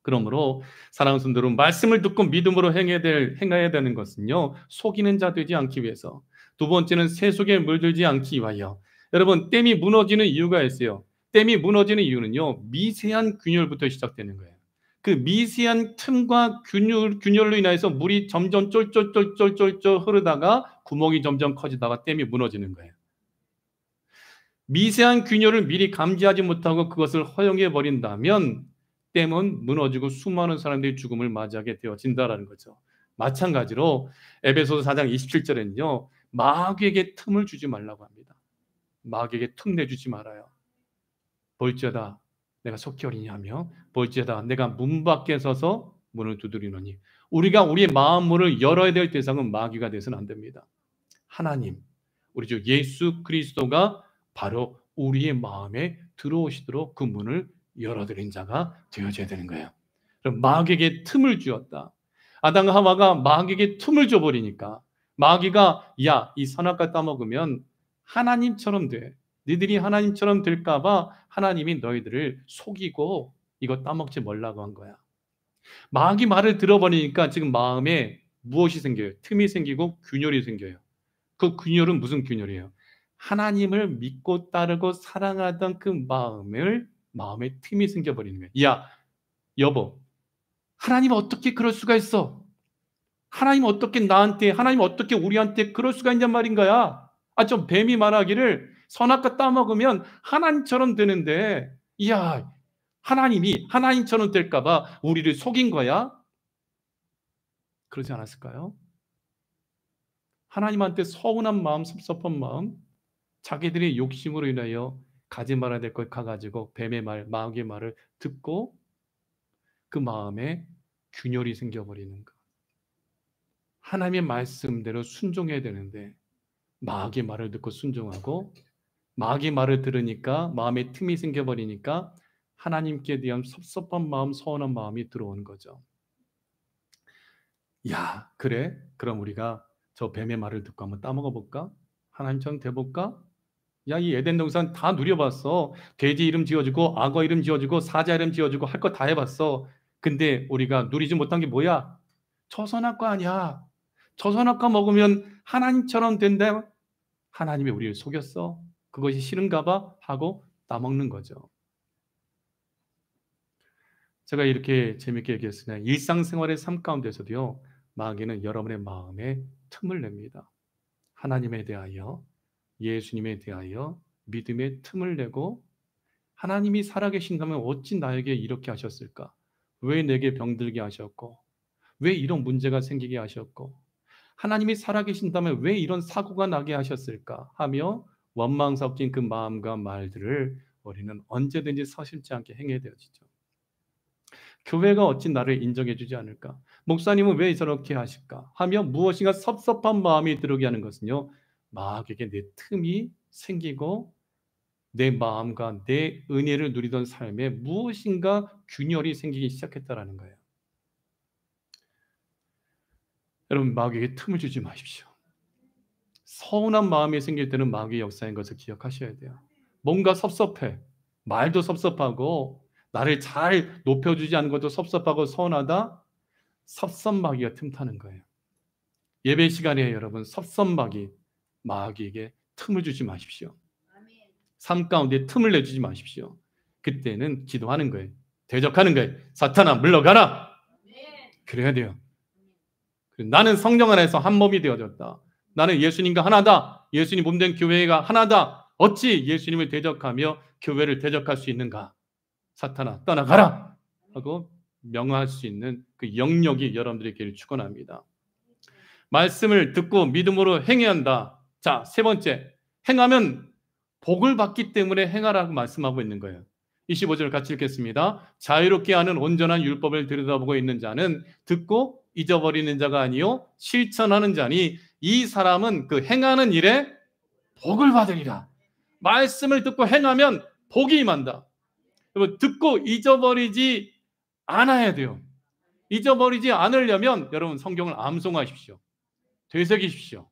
그러므로 사랑하는 성도들, 말씀을 듣고 믿음으로 행해야 되는 것은요, 속이는 자 되지 않기 위해서. 두 번째는 세속에 물들지 않기 위하여. 여러분, 댐이 무너지는 이유가 있어요. 댐이 무너지는 이유는요, 미세한 균열부터 시작되는 거예요. 그 미세한 틈과 균열로 인해서 물이 점점 쫄쫄쫄쫄쫄쫄 흐르다가 구멍이 점점 커지다가 댐이 무너지는 거예요. 미세한 균열을 미리 감지하지 못하고 그것을 허용해 버린다면 댐은 무너지고 수많은 사람들이 죽음을 맞이하게 되어진다는 거죠. 마찬가지로 에베소서 4장 27절에는요, 마귀에게 틈을 주지 말라고 합니다. 마귀에게 틈 내주지 말아요. 볼지어다 내가 속히 어리냐며, 볼지어다 내가 문 밖에 서서 문을 두드리노니. 우리가 우리의 마음 문을 열어야 될 대상은 마귀가 되어서는 안 됩니다. 하나님, 우리 주 예수 그리스도가 바로 우리의 마음에 들어오시도록 그 문을 열어드린 자가 되어져야 되는 거예요. 그럼 마귀에게 틈을 주었다. 아담과 하와가 마귀에게 틈을 줘버리니까 마귀가 야, 이 선악과 따먹으면 하나님처럼 돼. 너희들이 하나님처럼 될까 봐 하나님이 너희들을 속이고 이거 따먹지 말라고 한 거야. 마귀 말을 들어버리니까 지금 마음에 무엇이 생겨요? 틈이 생기고 균열이 생겨요. 그 균열은 무슨 균열이에요? 하나님을 믿고 따르고 사랑하던 그 마음에 틈이 생겨버리는 거예요. 야, 여보, 하나님 어떻게 그럴 수가 있어? 하나님 어떻게 하나님 어떻게 우리한테 그럴 수가 있냔 말인 거야. 좀 뱀이 말하기를 선악과 따먹으면 하나님처럼 되는데, 이야, 하나님이 하나님처럼 될까 봐 우리를 속인 거야? 그러지 않았을까요? 하나님한테 서운한 마음, 섭섭한 마음, 자기들의 욕심으로 인하여 가지 말아야 될 걸 가가지고 뱀의 말, 마귀의 말을 듣고 그 마음에 균열이 생겨버리는 것. 하나님의 말씀대로 순종해야 되는데 마귀의 말을 듣고 순종하고 마귀의 말을 들으니까 마음에 틈이 생겨버리니까 하나님께 대한 섭섭한 마음, 서운한 마음이 들어오는 거죠. 야, 그래? 그럼 우리가 저 뱀의 말을 듣고 한번 따먹어 볼까? 하나님처럼 돼볼까? 야, 이 에덴 동산 다 누려봤어. 돼지 이름 지어주고 악어 이름 지어주고 사자 이름 지어주고 할 거 다 해봤어. 근데 우리가 누리지 못한 게 뭐야? 저 선악과 아니야. 저 선악과 먹으면 하나님처럼 된다. 하나님이 우리를 속였어. 그것이 싫은가 봐 하고 따먹는 거죠. 제가 이렇게 재밌게 얘기했으나 일상생활의 삶 가운데서도요, 마귀는 여러분의 마음에 틈을 냅니다. 하나님에 대하여, 예수님에 대하여 믿음의 틈을 내고 하나님이 살아계신다면 어찌 나에게 이렇게 하셨을까? 왜 내게 병들게 하셨고 왜 이런 문제가 생기게 하셨고 하나님이 살아계신다면 왜 이런 사고가 나게 하셨을까? 하며 원망 섞인 그 마음과 말들을 우리는 언제든지 서슴지 않게 행해야 되어지죠. 교회가 어찌 나를 인정해 주지 않을까? 목사님은 왜 저렇게 하실까? 하며 무엇인가 섭섭한 마음이 들게 하는 것은요, 마귀에게 내 틈이 생기고 내 마음과 내 은혜를 누리던 삶에 무엇인가 균열이 생기기 시작했다라는 거예요. 여러분, 마귀에게 틈을 주지 마십시오. 서운한 마음이 생길 때는 마귀의 역사인 것을 기억하셔야 돼요. 뭔가 섭섭해. 말도 섭섭하고 나를 잘 높여주지 않은 것도 섭섭하고 서운하다. 섭섭마귀가 틈타는 거예요. 예배 시간에 여러분, 마귀에게 틈을 주지 마십시오. 삶 가운데 틈을 내주지 마십시오. 그때는 기도하는 거예요. 대적하는 거예요. 사탄아, 물러가라. 그래야 돼요. 나는 성령 안에서 한 몸이 되어졌다. 나는 예수님과 하나다. 예수님 몸된 교회가 하나다. 어찌 예수님을 대적하며 교회를 대적할 수 있는가? 사탄아, 떠나가라 하고 명할 수 있는 그 영역이 여러분들의 길을 축원합니다. 말씀을 듣고 믿음으로 행해야 한다. 자, 세 번째, 행하면 복을 받기 때문에 행하라고 말씀하고 있는 거예요. 25절 같이 읽겠습니다. 자유롭게 하는 온전한 율법을 들여다보고 있는 자는 듣고 잊어버리는 자가 아니요 실천하는 자니 이 사람은 그 행하는 일에 복을 받으리라. 말씀을 듣고 행하면 복이 임한다. 여러분, 듣고 잊어버리지 않아야 돼요. 잊어버리지 않으려면 여러분 성경을 암송하십시오. 되새기십시오.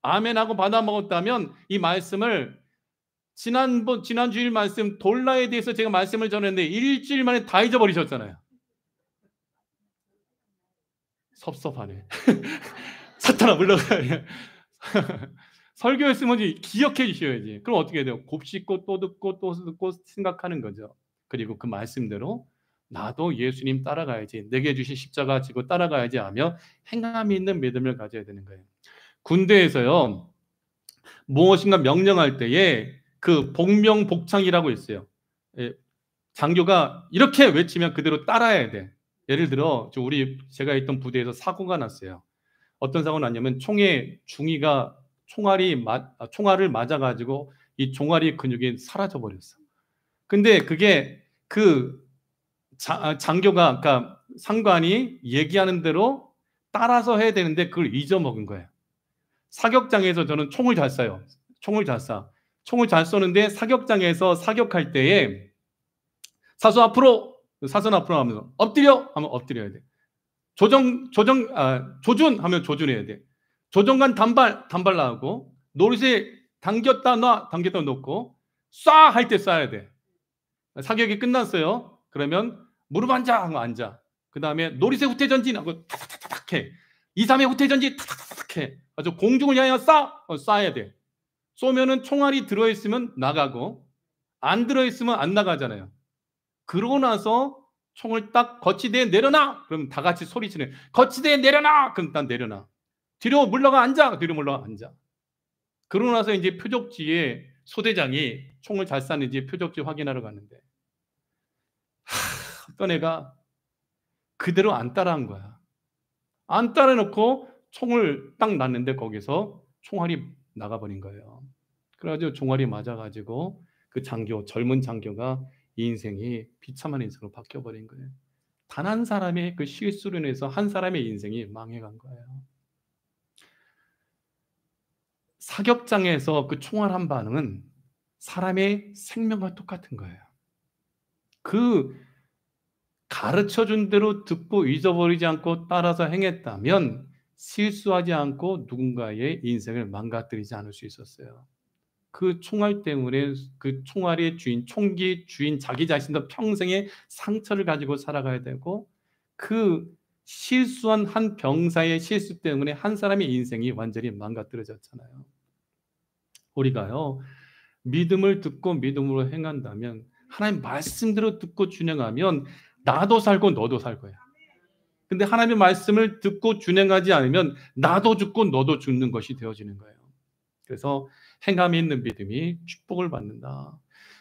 아멘하고 받아 먹었다면 이 말씀을 지난 주일 말씀 돌라에 대해서 제가 말씀을 전했는데 일주일 만에 다 잊어버리셨잖아요. 섭섭하네. 사탄아 물러가. 설교했으면 기억해 주셔야지. 그럼 어떻게 돼요? 곱씹고 또 듣고 또 듣고 생각하는 거죠. 그리고 그 말씀대로 나도 예수님 따라가야지, 내게 주신 십자가 지고 따라가야지 하며 행함이 있는 믿음을 가져야 되는 거예요. 군대에서요, 무엇인가 명령할 때에 그 복명복창이라고 있어요. 예, 장교가 이렇게 외치면 그대로 따라야 돼. 예를 들어 제가 있던 부대에서 사고가 났어요. 어떤 사고가 났냐면 총의 중위가 총알을 맞아가지고 이 종아리 근육이 사라져 버렸어. 근데 그게 그 장교가, 그러니까 상관이 얘기하는 대로 따라서 해야 되는데 그걸 잊어먹은 거예요. 사격장에서 저는 총을 잘 쏴요. 총을 잘 쏘는데 사격장에서 사격할 때에 사선 앞으로 하면서 엎드려 하면 엎드려야 돼. 조준 하면 조준해야 돼. 조정관 단발 나오고, 노릇에 당겼다 놓고, 쏴 할 때 쏴야 돼. 사격이 끝났어요. 그러면 무릎 앉아 하고 앉아. 그 다음에 노릇의 후퇴 전진 하고 타타타닥 해. 2, 3의 후퇴 전진 타타타닥 해. 아주 공중을 향해 쏴야 돼. 쏘면은 총알이 들어있으면 나가고 안 들어있으면 안 나가잖아요. 그러고 나서 총을 딱 거치대에 내려놔. 그럼 다 같이 소리치네. 거치대에 내려놔. 그럼 딱 내려놔. 뒤로 물러가 앉아. 그러고 나서 이제 표적지에 소대장이 총을 잘 쐈는지 표적지 확인하러 갔는데, 어떤 애가 그대로 안 따라한 거야. 안 따라놓고 총을 딱 놨는데 거기서 총알이 나가버린 거예요. 그래가지고 종알이 맞아가지고 그 젊은 장교가 이 인생이 비참한 인생으로 바뀌어버린 거예요. 단 한 사람의 그 실수로 인해서 한 사람의 인생이 망해간 거예요. 사격장에서 그 총알 한 방은 사람의 생명과 똑같은 거예요. 그 가르쳐준 대로 듣고 잊어버리지 않고 따라서 행했다면 실수하지 않고 누군가의 인생을 망가뜨리지 않을 수 있었어요. 그 총알 때문에 그 총알의 주인, 총기 주인 자기 자신도 평생의 상처를 가지고 살아가야 되고, 그 실수한 한 병사의 실수 때문에 한 사람의 인생이 완전히 망가뜨려졌잖아요. 우리가요, 믿음을 듣고 믿음으로 행한다면, 하나님 말씀대로 듣고 준행하면 나도 살고 너도 살 거야. 근데 하나님의 말씀을 듣고 준행하지 않으면 나도 죽고 너도 죽는 것이 되어지는 거예요. 그래서 행함이 있는 믿음이 축복을 받는다.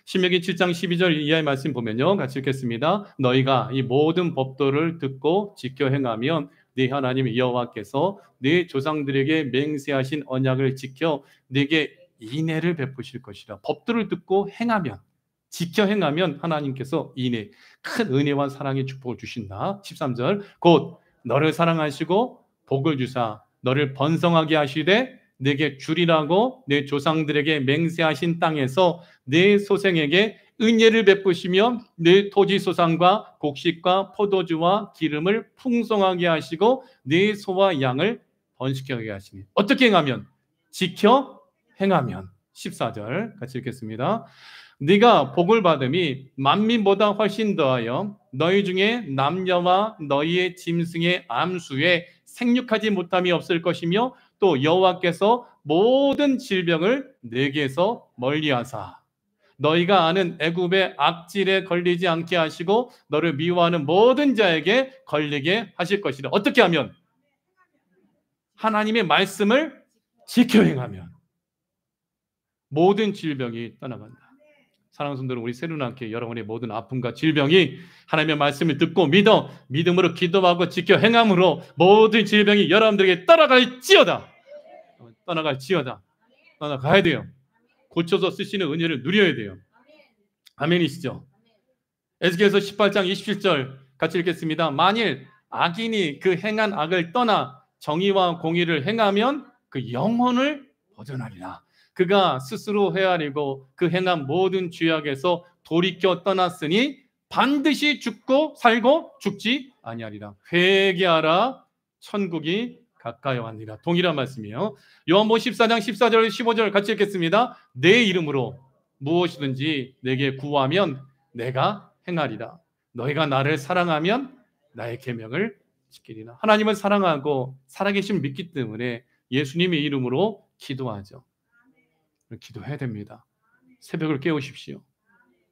신명기 7장 12절 이하의 말씀 보면요, 같이 읽겠습니다. 너희가 이 모든 법도를 듣고 지켜 행하면 네 하나님 여호와께서 네 조상들에게 맹세하신 언약을 지켜 네게 인애를 베푸실 것이라. 법도를 듣고 행하면, 지켜 행하면 하나님께서 큰 은혜와 사랑의 축복을 주신다. 13절 곧 너를 사랑하시고 복을 주사 너를 번성하게 하시되 내게 주리라고 내 조상들에게 맹세하신 땅에서 내 소생에게 은혜를 베푸시며 내 토지 소산과 곡식과 포도주와 기름을 풍성하게 하시고 내 소와 양을 번식하게 하시니. 어떻게 행하면? 지켜 행하면. 14절 같이 읽겠습니다. 네가 복을 받음이 만민보다 훨씬 더하여 너희 중에 남녀와 너희의 짐승의 암수에 생육하지 못함이 없을 것이며 또 여호와께서 모든 질병을 내게서 멀리하사 너희가 아는 애굽의 악질에 걸리지 않게 하시고 너를 미워하는 모든 자에게 걸리게 하실 것이다. 어떻게 하면? 하나님의 말씀을 지켜 행하면 모든 질병이 떠나간다. 사랑하는 성도들, 우리 새로운학교 여러분의 모든 아픔과 질병이 하나님의 말씀을 듣고 믿음으로 기도하고 지켜 행함으로 모든 질병이 여러분들에게 떠나갈지어다. 떠나가야 돼요. 고쳐서 쓰시는 은혜를 누려야 돼요. 아멘이시죠? 에스겔서 18장 27절 같이 읽겠습니다. 만일 악인이 그 행한 악을 떠나 정의와 공의를 행하면 그 영혼을 보존하리라. 그가 스스로 헤아리고 그 행한 모든 죄악에서 돌이켜 떠났으니 반드시 죽고 살고 죽지 아니하리라. 회개하라, 천국이 가까이 왔느니라. 동일한 말씀이에요. 요한복음 14장 14절 15절 같이 읽겠습니다. 내 이름으로 무엇이든지 내게 구하면 내가 행하리라. 너희가 나를 사랑하면 나의 계명을 지키리라. 하나님을 사랑하고 살아계심을 믿기 때문에 예수님의 이름으로 기도하죠. 기도해야 됩니다. 새벽을 깨우십시오.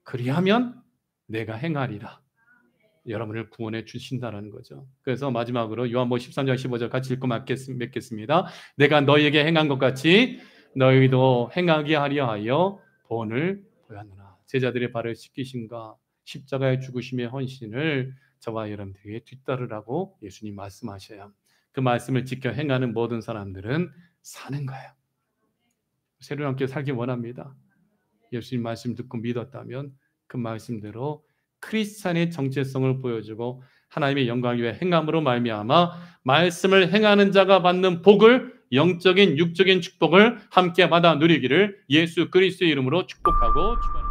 그리하면 내가 행하리라. 여러분을 구원해 주신다는 거죠. 그래서 마지막으로 요한복음 13장 15절 같이 읽고 맺겠습니다. 내가 너희에게 행한 것 같이 너희도 행하게 하려 하여 본을 보였느라. 제자들의 발을 씻기심과 십자가의 죽으심의 헌신을 저와 여러분들에게 뒤따르라고 예수님 말씀하셔요. 그 말씀을 지켜 행하는 모든 사람들은 사는 거예요. 새로운 함께 살기 원합니다. 예수님 말씀 듣고 믿었다면 그 말씀대로 크리스찬의 정체성을 보여주고 하나님의 영광을 위해 행함으로 말미암아 말씀을 행하는 자가 받는 복을, 영적인 육적인 축복을 함께 받아 누리기를 예수 그리스도의 이름으로 축복하고 축원합니다.